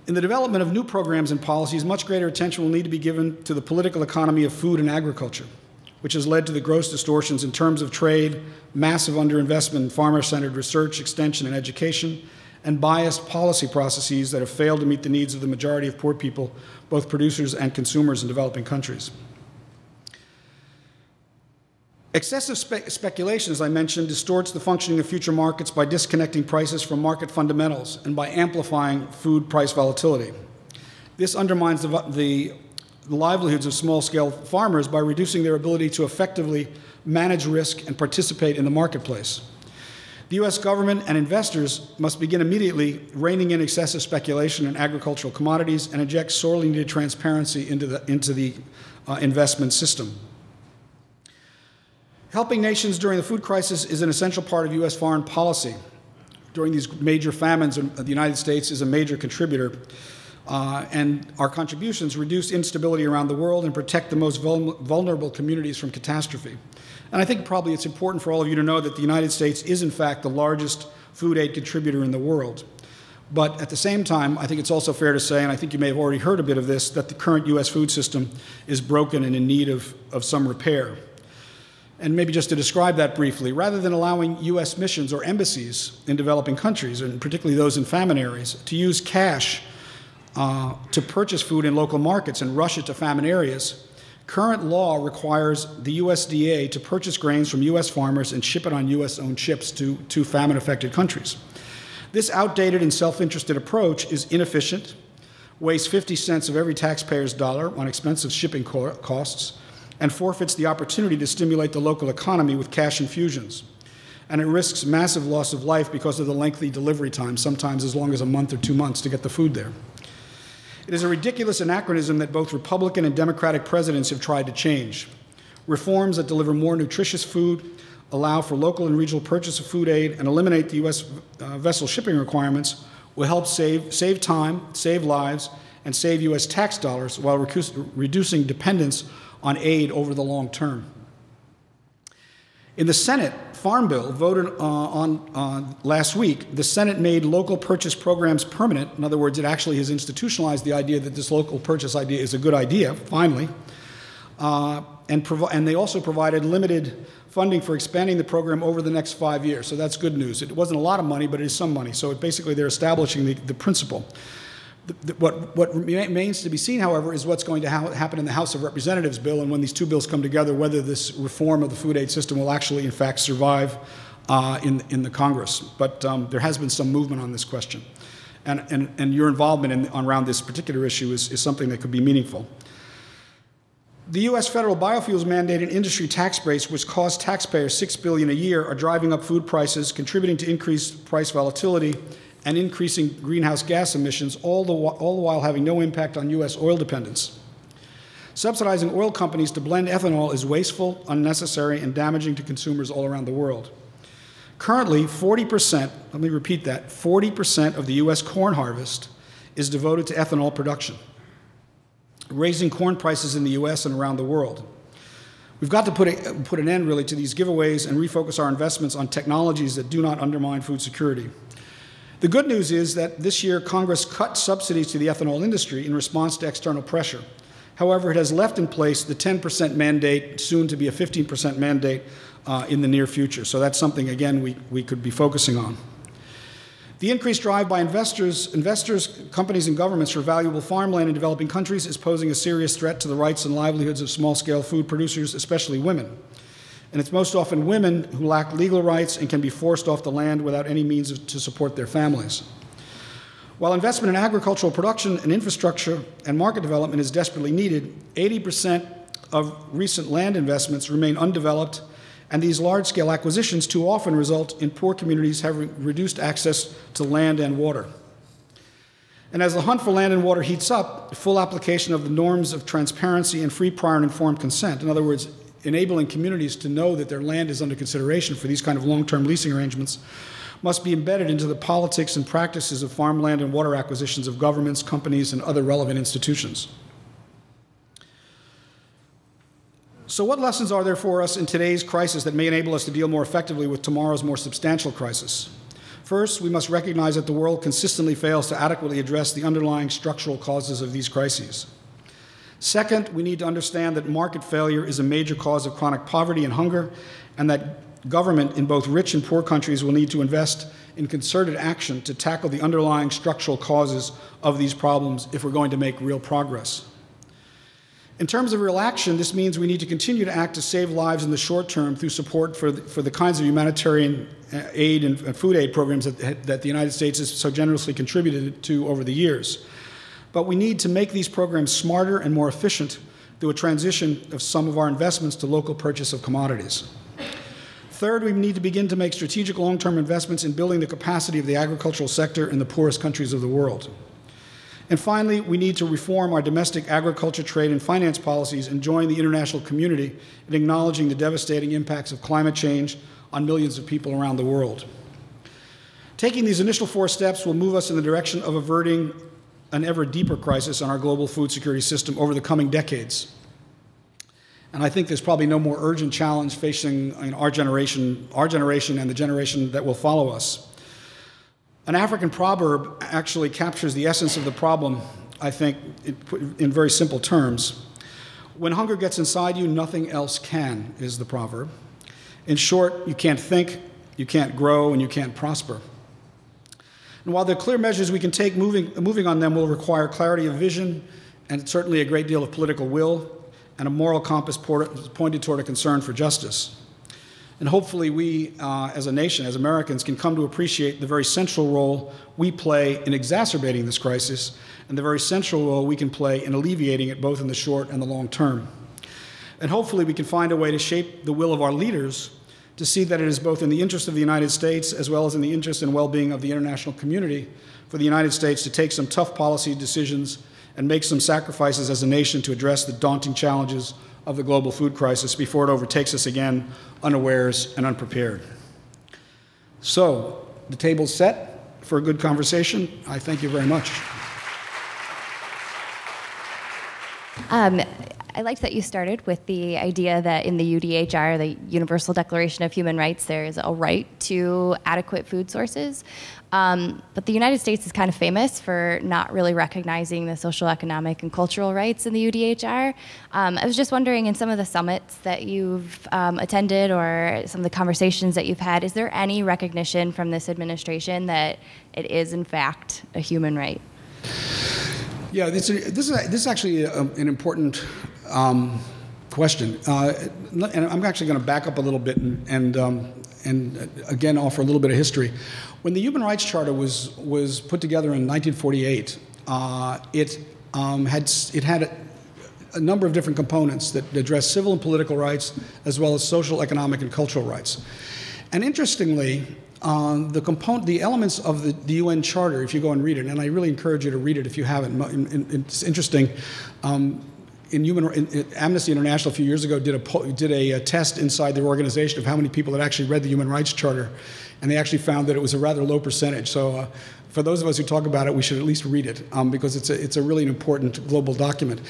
In the development of new programs and policies, much greater attention will need to be given to the political economy of food and agriculture, which has led to the gross distortions in terms of trade, massive underinvestment in farmer-centered research, extension, and education, and biased policy processes that have failed to meet the needs of the majority of poor people, both producers and consumers in developing countries. Excessive speculation, as I mentioned, distorts the functioning of future markets by disconnecting prices from market fundamentals and by amplifying food price volatility. This undermines the livelihoods of small-scale farmers by reducing their ability to effectively manage risk and participate in the marketplace. The U.S. government and investors must begin immediately reining in excessive speculation in agricultural commodities and inject sorely needed transparency into the investment system. Helping nations during the food crisis is an essential part of U.S. foreign policy. During these major famines, the United States is a major contributor, and our contributions reduce instability around the world and protect the most vulnerable communities from catastrophe. And I think probably it's important for all of you to know that the United States is, in fact, the largest food aid contributor in the world. But at the same time, I think it's also fair to say, and I think you may have already heard a bit of this, that the current U.S. food system is broken and in need of some repair. And maybe just to describe that briefly, rather than allowing U.S. missions or embassies in developing countries, and particularly those in famine areas, to use cash to purchase food in local markets and rush it to famine areas, Current law requires the USDA to purchase grains from U.S. farmers and ship it on U.S.-owned ships to famine-affected countries. This outdated and self-interested approach is inefficient, wastes 50 cents of every taxpayer's dollar on expensive shipping costs, and forfeits the opportunity to stimulate the local economy with cash infusions. And it risks massive loss of life because of the lengthy delivery time, sometimes as long as a month or 2 months to get the food there. It is a ridiculous anachronism that both Republican and Democratic presidents have tried to change. Reforms that deliver more nutritious food, allow for local and regional purchase of food aid, and eliminate the U.S. Vessel shipping requirements will help save time, save lives, and save U.S. tax dollars while reducing dependence on aid over the long term. In the Senate, Farm Bill voted on last week. The Senate made local purchase programs permanent. In other words, it actually has institutionalized the idea that this local purchase idea is a good idea, finally. And they also provided limited funding for expanding the program over the next 5 years. So that's good news. It wasn't a lot of money, but it is some money. So basically they're establishing the principle. What remains to be seen, however, is what's going to happen in the House of Representatives bill, and when these two bills come together, whether this reform of the food aid system will actually, in fact, survive in the Congress. But there has been some movement on this question. And your involvement around this particular issue is something that could be meaningful. The U.S. federal biofuels mandate and industry tax breaks, which cost taxpayers $6 billion a year, are driving up food prices, contributing to increased price volatility, and increasing greenhouse gas emissions, all the while having no impact on U.S. oil dependence. Subsidizing oil companies to blend ethanol is wasteful, unnecessary, and damaging to consumers all around the world. Currently, 40%, let me repeat that, 40% of the U.S. corn harvest is devoted to ethanol production, raising corn prices in the U.S. and around the world. We've got to put an end, really, to these giveaways and refocus our investments on technologies that do not undermine food security. The good news is that this year Congress cut subsidies to the ethanol industry in response to external pressure. However, it has left in place the 10% mandate, soon to be a 15% mandate in the near future. So that's something, again, we could be focusing on. The increased drive by investors, companies, and governments for valuable farmland in developing countries is posing a serious threat to the rights and livelihoods of small-scale food producers, especially women. And it's most often women who lack legal rights and can be forced off the land without any means to support their families. While investment in agricultural production and infrastructure and market development is desperately needed, 80% of recent land investments remain undeveloped, and these large-scale acquisitions too often result in poor communities having reduced access to land and water. And as the hunt for land and water heats up, full application of the norms of transparency and free, prior, and informed consent, in other words, enabling communities to know that their land is under consideration for these kind of long-term leasing arrangements, must be embedded into the politics and practices of farmland and water acquisitions of governments, companies, and other relevant institutions. So what lessons are there for us in today's crisis that may enable us to deal more effectively with tomorrow's more substantial crisis? First, we must recognize that the world consistently fails to adequately address the underlying structural causes of these crises. Second, we need to understand that market failure is a major cause of chronic poverty and hunger, and that government in both rich and poor countries will need to invest in concerted action to tackle the underlying structural causes of these problems if we're going to make real progress. In terms of real action, this means we need to continue to act to save lives in the short term through support for the kinds of humanitarian aid and food aid programs that the United States has so generously contributed to over the years. But we need to make these programs smarter and more efficient through a transition of some of our investments to local purchase of commodities. Third, we need to begin to make strategic long-term investments in building the capacity of the agricultural sector in the poorest countries of the world. And finally, we need to reform our domestic agriculture, trade, and finance policies and join the international community in acknowledging the devastating impacts of climate change on millions of people around the world. Taking these initial 4 steps will move us in the direction of averting an ever deeper crisis on our global food security system over the coming decades. And I think there's probably no more urgent challenge facing our generation and the generation that will follow us. An African proverb actually captures the essence of the problem, I think, in very simple terms. When hunger gets inside you, nothing else can, is the proverb. In short, you can't think, you can't grow, and you can't prosper. And while there are clear measures we can take, moving on them will require clarity of vision and certainly a great deal of political will and a moral compass pointed toward a concern for justice. And hopefully we, as a nation, as Americans, can come to appreciate the very central role we play in exacerbating this crisis and the very central role we can play in alleviating it both in the short and the long term. And hopefully we can find a way to shape the will of our leaders to see that it is both in the interest of the United States as well as in the interest and well-being of the international community for the United States to take some tough policy decisions and make some sacrifices as a nation to address the daunting challenges of the global food crisis before it overtakes us again unawares and unprepared. So, the table's set for a good conversation. I thank you very much. I liked that you started with the idea that in the UDHR, the Universal Declaration of Human Rights, there is a right to adequate food sources. But the United States is kind of famous for not really recognizing the social, economic, and cultural rights in the UDHR. I was just wondering, in some of the summits that you've attended or some of the conversations that you've had, is there any recognition from this administration that it is, in fact, a human right? Yeah, this is actually an important question, and I'm actually going to back up a little bit and again offer a little bit of history. When the Human Rights Charter was put together in 1948, it had a number of different components that address civil and political rights as well as social, economic, and cultural rights. And interestingly, the elements of the UN Charter, if you go and read it, and I really encourage you to read it if you haven't, it's interesting. Amnesty International a few years ago did a test inside their organization of how many people had actually read the Human Rights Charter, and they actually found that it was a rather low percentage. So for those of us who talk about it, we should at least read it because it's a really important global document.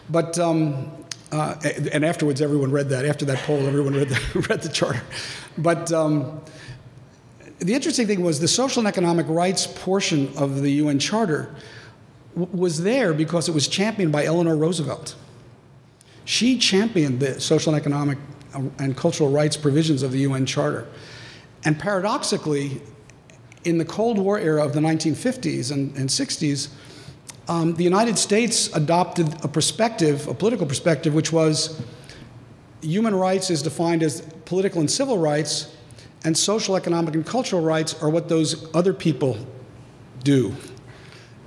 But and afterwards, everyone read that. After that poll, everyone read the Charter. But the interesting thing was the social and economic rights portion of the UN Charter was there because it was championed by Eleanor Roosevelt. She championed the social and economic and cultural rights provisions of the UN Charter. And paradoxically, in the Cold War era of the 1950s and 60s, the United States adopted a political perspective, which was human rights is defined as political and civil rights, and social, economic, and cultural rights are what those other people do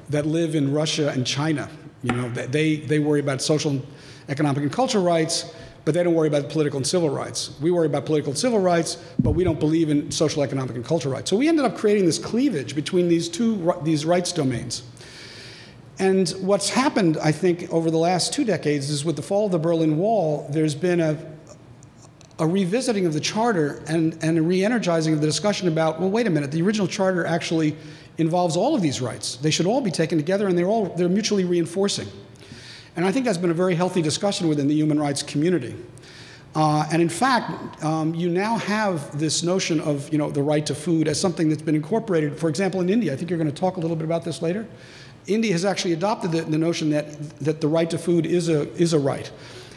that live in Russia and China. You know, they worry about social, economic, and cultural rights, but they don't worry about political and civil rights. We worry about political and civil rights, but we don't believe in social, economic, and cultural rights. So we ended up creating this cleavage between these rights domains. And what's happened, I think, over the last 2 decades is with the fall of the Berlin Wall, there's been a revisiting of the Charter and a re-energizing of the discussion about, well, wait a minute, the original Charter actually involves all of these rights. They should all be taken together, and they're mutually reinforcing. And I think that's been a very healthy discussion within the human rights community. And in fact, you now have this notion of the right to food as something that's been incorporated, for example, in India. I think you're going to talk a little bit about this later. India has actually adopted the notion that the right to food is a right.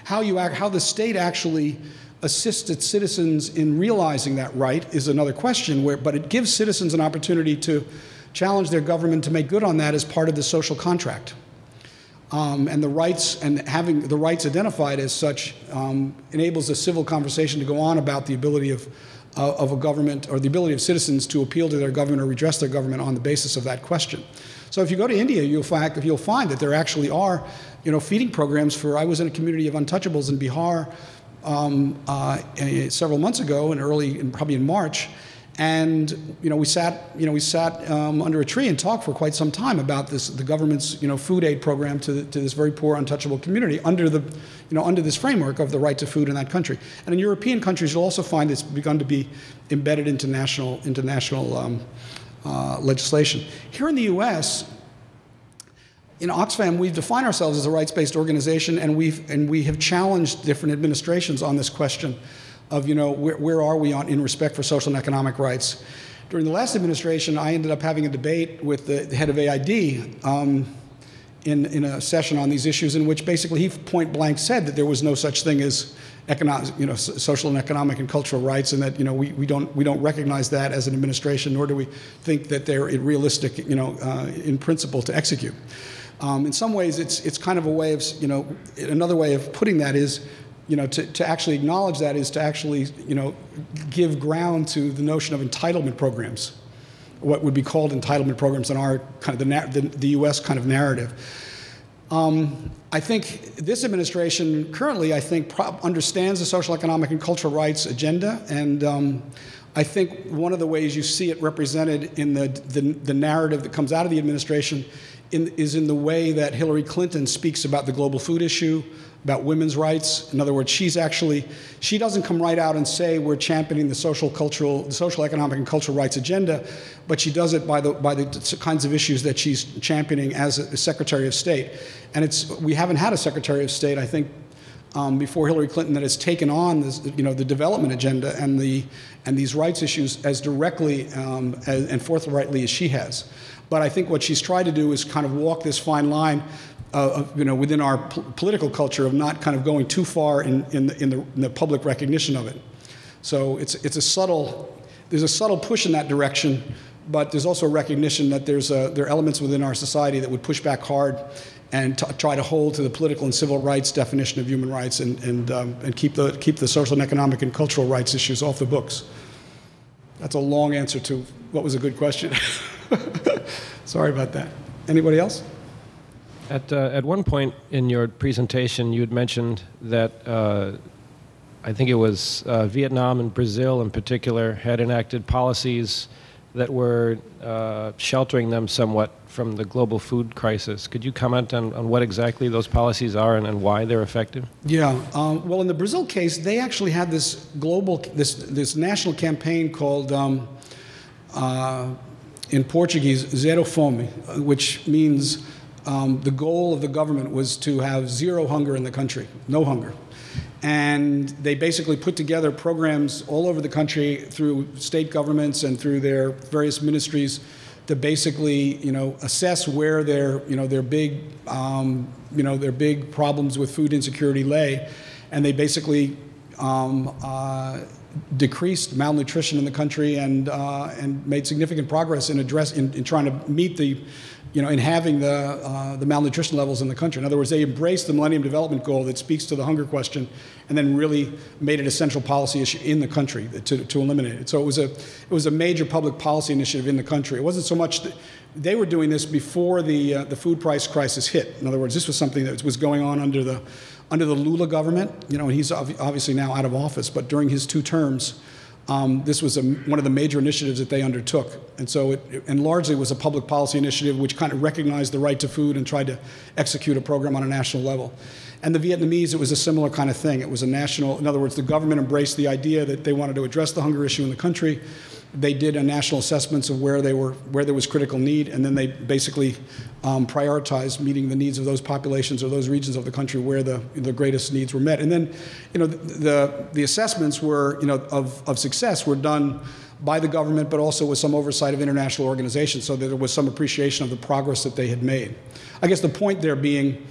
How the state actually assists its citizens in realizing that right is another question, but it gives citizens an opportunity to challenge their government to make good on that as part of the social contract. And the rights, and having the rights identified as such, enables a civil conversation to go on about the ability of a government, or the ability of citizens to appeal to their government or redress their government on the basis of that question. So if you go to India, you'll find that there actually are, feeding programs for. I was in a community of untouchables in Bihar several months ago, probably in March. And we sat under a tree and talked for quite some time about the government's food aid program to this very poor untouchable community under this framework of the right to food in that country. And in European countries, you'll also find it's begun to be embedded into national legislation. Here in the U.S., in Oxfam, we define ourselves as a rights-based organization, and we have challenged different administrations on this question of where are we in respect for social and economic rights. During the last administration, I ended up having a debate with the head of AID in a session on these issues, in which basically he point blank said that there was no such thing as social and economic and cultural rights, and that we don't recognize that as an administration, nor do we think that they're realistic in principle to execute. In some ways, it's kind of a way of, another way of putting that is, to actually acknowledge that is to actually, give ground to the notion of entitlement programs, what would be called entitlement programs in our kind of the U.S. kind of narrative. I think this administration currently, I think, understands the social, economic, and cultural rights agenda, and I think one of the ways you see it represented in the narrative that comes out of the administration is in the way that Hillary Clinton speaks about the global food issue, about women's rights. In other words, she doesn't come right out and say we're championing the social, economic, and cultural rights agenda, but she does it by the kinds of issues that she's championing as a Secretary of State. And we haven't had a Secretary of State, I think, before Hillary Clinton that has taken on this, the development agenda and these rights issues as directly and forthrightly as she has. But I think what she's tried to do is kind of walk this fine line, within our political culture of not kind of going too far in the public recognition of it. So there's a subtle push in that direction, but there's also a recognition that there are elements within our society that would push back hard and try to hold to the political and civil rights definition of human rights and keep the social and economic and cultural rights issues off the books. That's a long answer to what was a good question. Sorry about that. Anybody else? At one point in your presentation, you had mentioned that I think it was Vietnam and Brazil in particular had enacted policies that were sheltering them somewhat from the global food crisis. Could you comment on what exactly those policies are and why they're effective? Yeah. Well, in the Brazil case, they actually had this this national campaign called, in Portuguese, Zero Fome, which means the goal of the government was to have zero hunger in the country, no hunger. And they basically put together programs all over the country through state governments and through their various ministries to basically, assess where their big problems with food insecurity lay, and they basically decreased malnutrition in the country and made significant progress in trying to meet in having the malnutrition levels in the country. In other words, they embraced the Millennium Development Goal that speaks to the hunger question, and then really made it a central policy issue in the country to eliminate it. So it was a major public policy initiative in the country. It wasn't so much that they were doing this before the food price crisis hit. In other words, this was something that was going on under the Lula government. And he's obviously now out of office, but during his 2 terms, this was one of the major initiatives that they undertook. And so and largely was a public policy initiative which kind of recognized the right to food and tried to execute a program on a national level. And the Vietnamese, it was a similar kind of thing. It was a national, in other words, the government embraced the idea that they wanted to address the hunger issue in the country. They did a national assessments of where there was critical need, and then they basically prioritized meeting the needs of those populations or those regions of the country where the greatest needs were met. And then, the assessments were, of success were done by the government, but also with some oversight of international organizations, so that there was some appreciation of the progress that they had made. I guess the point there being,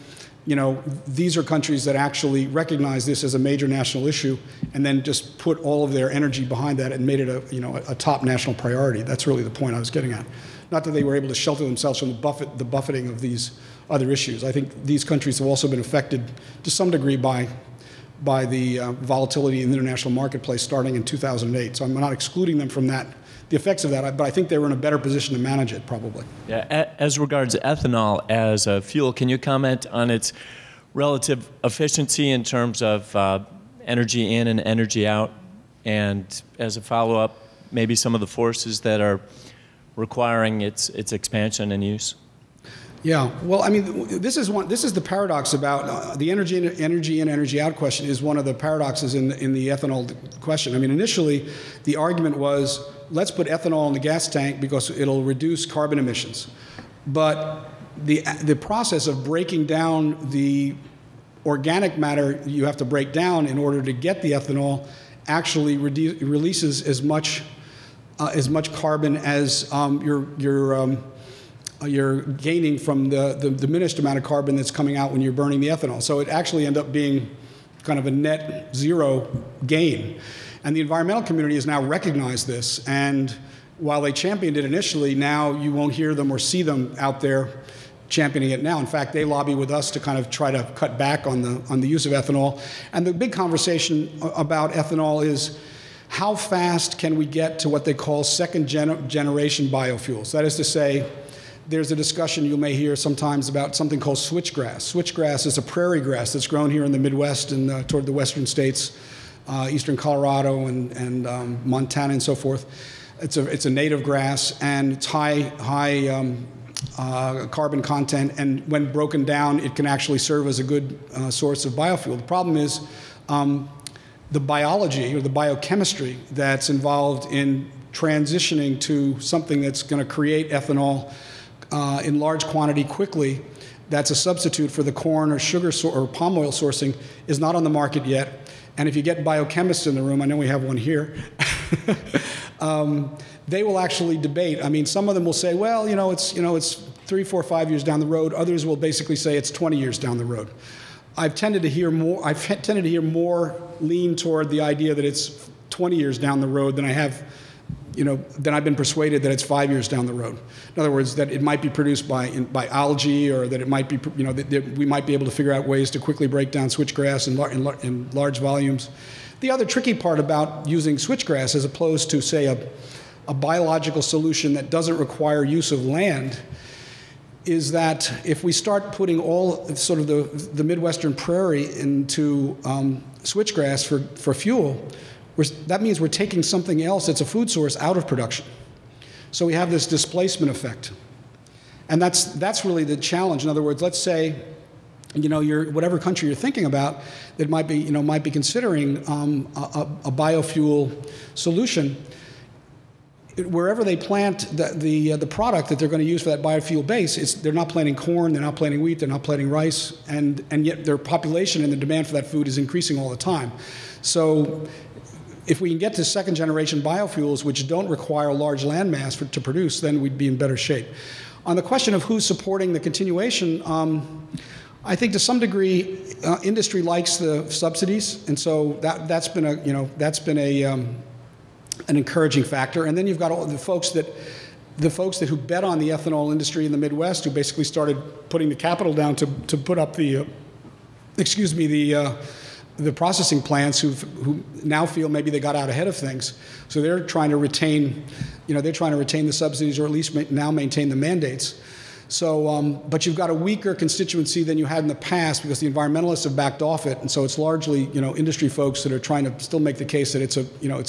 these are countries that actually recognize this as a major national issue and then just put all of their energy behind that and made it a top national priority. That's really the point I was getting at. Not that they were able to shelter themselves from the buffeting of these other issues. I think these countries have also been affected to some degree by the volatility in the international marketplace starting in 2008. So I'm not excluding them from that, the effects of that, but I think they were in a better position to manage it, probably. Yeah, as regards ethanol as a fuel, can you comment on its relative efficiency in terms of energy in and energy out? And as a follow-up, maybe some of the forces that are requiring its expansion and use? Yeah, well, I mean, this is the paradox about the energy in, energy out question is one of the paradoxes in the ethanol question. I mean, initially, the argument was, let's put ethanol in the gas tank because it'll reduce carbon emissions. But the process of breaking down the organic matter you have to break down in order to get the ethanol actually releases as much carbon as you're gaining from the diminished amount of carbon that's coming out when you're burning the ethanol. So it actually ends up being kind of a net zero gain. And the environmental community has now recognized this. And while they championed it initially, now you won't hear them or see them out there championing it now. In fact, they lobby with us to kind of try to cut back on the use of ethanol. And the big conversation about ethanol is how fast can we get to what they call second generation biofuels? That is to say, there's a discussion you may hear sometimes about something called switchgrass. Switchgrass is a prairie grass that's grown here in the Midwest and toward the western states, eastern Colorado and Montana and so forth. It's a native grass, and it's high carbon content, and when broken down, it can actually serve as a good source of biofuel. The problem is the biology or the biochemistry that's involved in transitioning to something that's going to create ethanol in large quantity quickly, that's a substitute for the corn or sugar or palm oil sourcing, is not on the market yet. And if you get biochemists in the room, I know we have one here, they will actually debate. I mean, some of them will say, well, it's 3, 4, 5 years down the road. Others will basically say it's 20 years down the road. I've tended to hear more lean toward the idea that it's 20 years down the road than I have, than I've been persuaded that it's 5 years down the road. In other words, that it might be produced by algae, or that it might be, that we might be able to figure out ways to quickly break down switchgrass in large volumes. The other tricky part about using switchgrass as opposed to, say, a biological solution that doesn't require use of land is that if we start putting all sort of the Midwestern prairie into switchgrass for fuel, that means we're taking something else that's a food source out of production. So we have this displacement effect. And that's really the challenge. In other words, let's say, whatever country you're thinking about that might be considering a biofuel solution, wherever they plant the product that they're going to use for that biofuel base, they're not planting corn, they're not planting wheat, they're not planting rice, and yet their population and the demand for that food is increasing all the time. So if we can get to second generation biofuels, which don't require large land mass to produce, then we'd be in better shape. On the question of who's supporting the continuation, I think to some degree industry likes the subsidies, and so that's been an encouraging factor. And then you've got all the folks who bet on the ethanol industry in the Midwest, who basically started putting the capital down to put up the processing plants, who now feel maybe they got out ahead of things. So they're trying to retain, the subsidies, or at least now maintain the mandates. So, but you've got a weaker constituency than you had in the past because the environmentalists have backed off it, and so it's largely, industry folks that are trying to still make the case that it's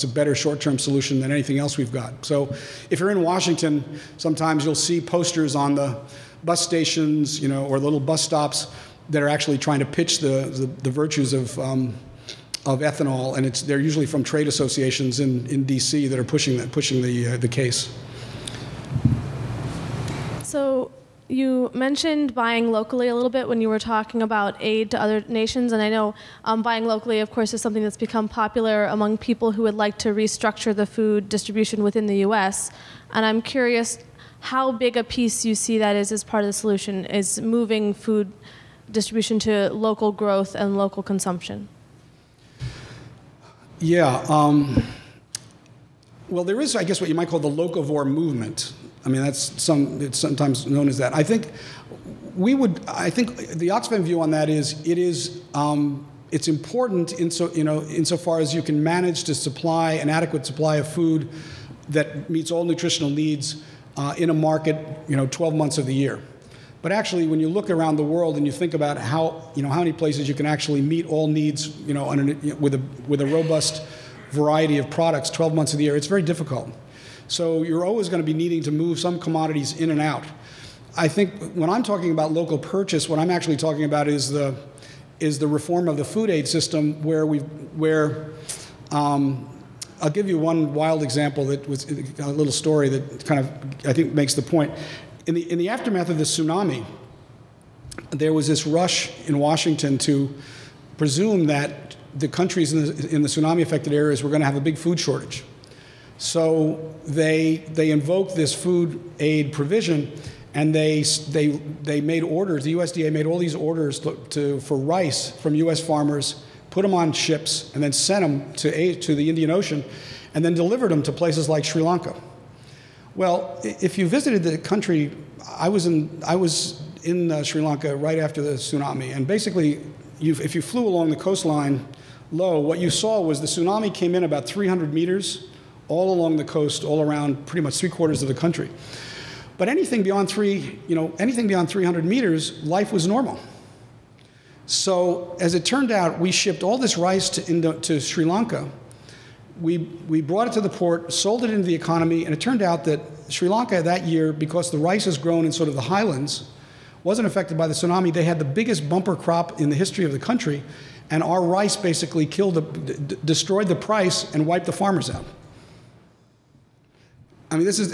a better short-term solution than anything else we've got. So, if you're in Washington, sometimes you'll see posters on the bus stations, or little bus stops that are actually trying to pitch the virtues of ethanol, and they're usually from trade associations in D.C. that are pushing the case. So you mentioned buying locally a little bit when you were talking about aid to other nations, and I know buying locally, of course, is something that's become popular among people who would like to restructure the food distribution within the U.S., and I'm curious how big a piece you see that is as part of the solution, is moving food distribution to local growth and local consumption. Yeah. Well, there is, I guess, what you might call the locavore movement. I mean, it's sometimes known as that. I think the Oxfam view on that is it's important insofar as you can manage to supply an adequate supply of food that meets all nutritional needs in a market 12 months of the year. But actually, when you look around the world and you think about how many places you can actually meet all needs with a robust variety of products 12 months of the year, it's very difficult. So you're always going to be needing to move some commodities in and out. I think when I'm talking about local purchase, what I'm actually talking about is the reform of the food aid system, where I'll give you one wild example that was a little story that kind of, I think, makes the point. In the aftermath of the tsunami, there was this rush in Washington to presume that the countries in the tsunami-affected areas were going to have a big food shortage. So they invoked this food aid provision, and they made orders. The USDA made all these orders for rice from U.S. farmers, put them on ships, and then sent them to the Indian Ocean, and then delivered them to places like Sri Lanka. Well, if you visited the country, I was in Sri Lanka right after the tsunami. And basically, if you flew along the coastline low, what you saw was the tsunami came in about 300 meters all along the coast, all around pretty much 3/4 of the country. But anything beyond 300 meters, life was normal. So as it turned out, we shipped all this rice to Sri Lanka. We brought it to the port, sold it into the economy, and it turned out that Sri Lanka that year, because the rice is grown in sort of the highlands, wasn't affected by the tsunami. They had the biggest bumper crop in the history of the country, and our rice basically destroyed the price and wiped the farmers out. I mean, this is,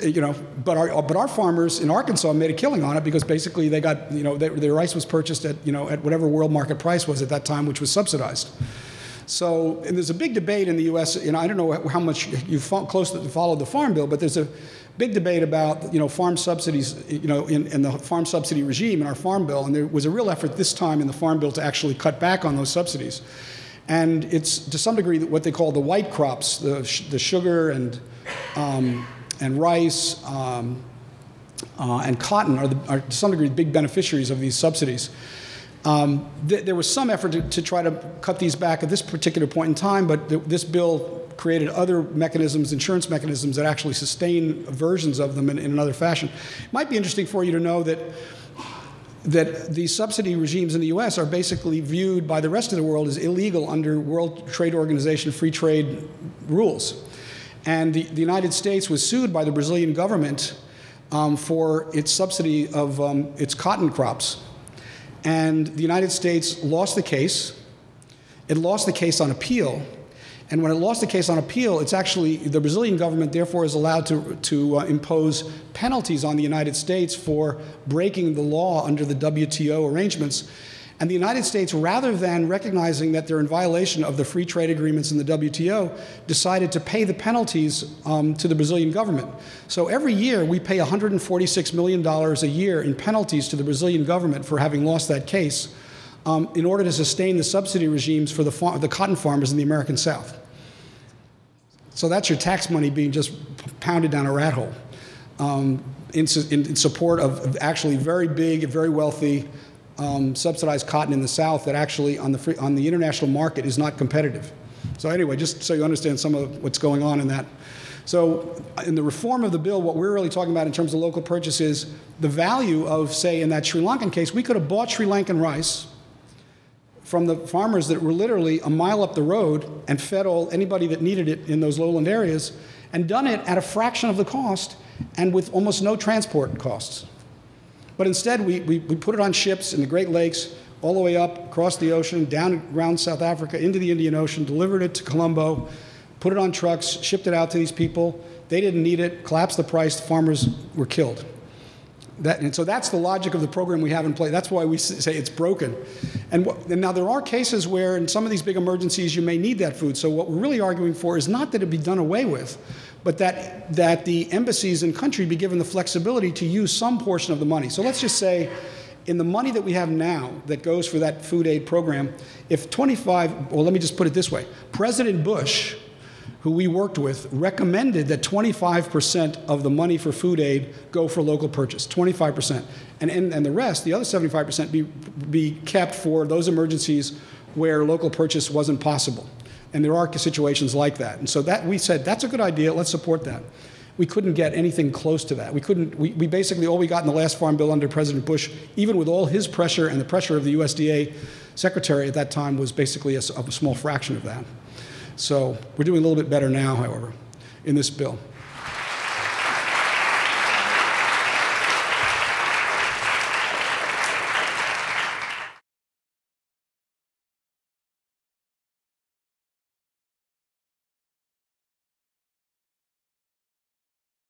but our farmers in Arkansas made a killing on it because basically they got, their rice was purchased at whatever world market price was at that time, which was subsidized. So, and there's a big debate in the U.S., I don't know how much you closely followed the Farm Bill, but there's a big debate about, farm subsidies, in the farm subsidy regime in our Farm Bill, and there was a real effort this time in the Farm Bill to actually cut back on those subsidies. And it's, to some degree, what they call the white crops, the sugar and rice and cotton are to some degree big beneficiaries of these subsidies. There was some effort to try to cut these back at this particular point in time, but this bill created other mechanisms, insurance mechanisms, that actually sustain versions of them in another fashion. It might be interesting for you to know that these subsidy regimes in the U.S. are basically viewed by the rest of the world as illegal under World Trade Organization free trade rules. And the United States was sued by the Brazilian government for its subsidy of its cotton crops. And the United States lost the case. It lost the case on appeal. And when it lost the case on appeal, it's actually, the Brazilian government therefore is allowed to impose penalties on the United States for breaking the law under the WTO arrangements. And the United States, rather than recognizing that they're in violation of the free trade agreements in the WTO, decided to pay the penalties to the Brazilian government. So every year we pay $146 million a year in penalties to the Brazilian government for having lost that case in order to sustain the subsidy regimes for the cotton farmers in the American South. So that's your tax money being just pounded down a rat hole in support of actually very big, very wealthy, subsidized cotton in the South that actually on the international market is not competitive. So anyway, just so you understand some of what's going on in that. So in the reform of the bill, what we're really talking about in terms of local purchase is the value of, say, in that Sri Lankan case, we could have bought Sri Lankan rice from the farmers that were literally a mile up the road and fed anybody that needed it in those lowland areas, and done it at a fraction of the cost and with almost no transport costs. But instead, we put it on ships in the Great Lakes, all the way up, across the ocean, down around South Africa, into the Indian Ocean, delivered it to Colombo, put it on trucks, shipped it out to these people. They didn't need it, collapsed the price, the farmers were killed. And so that's the logic of the program we have in place. That's why we say it's broken. And now there are cases where in some of these big emergencies you may need that food. So what we're really arguing for is not that it be done away with, but that the embassies in country be given the flexibility to use some portion of the money. So let's just say in the money that we have now that goes for that food aid program, well, let me just put it this way. President Bush, who we worked with, recommended that 25% of the money for food aid go for local purchase, 25%. And the rest, the other 75%, be kept for those emergencies where local purchase wasn't possible. And there are situations like that. And so we said, that's a good idea, let's support that. We couldn't get anything close to that. We basically, all we got in the last Farm Bill under President Bush, even with all his pressure and the pressure of the USDA secretary at that time, was basically a small fraction of that. So we're doing a little bit better now, however, in this bill.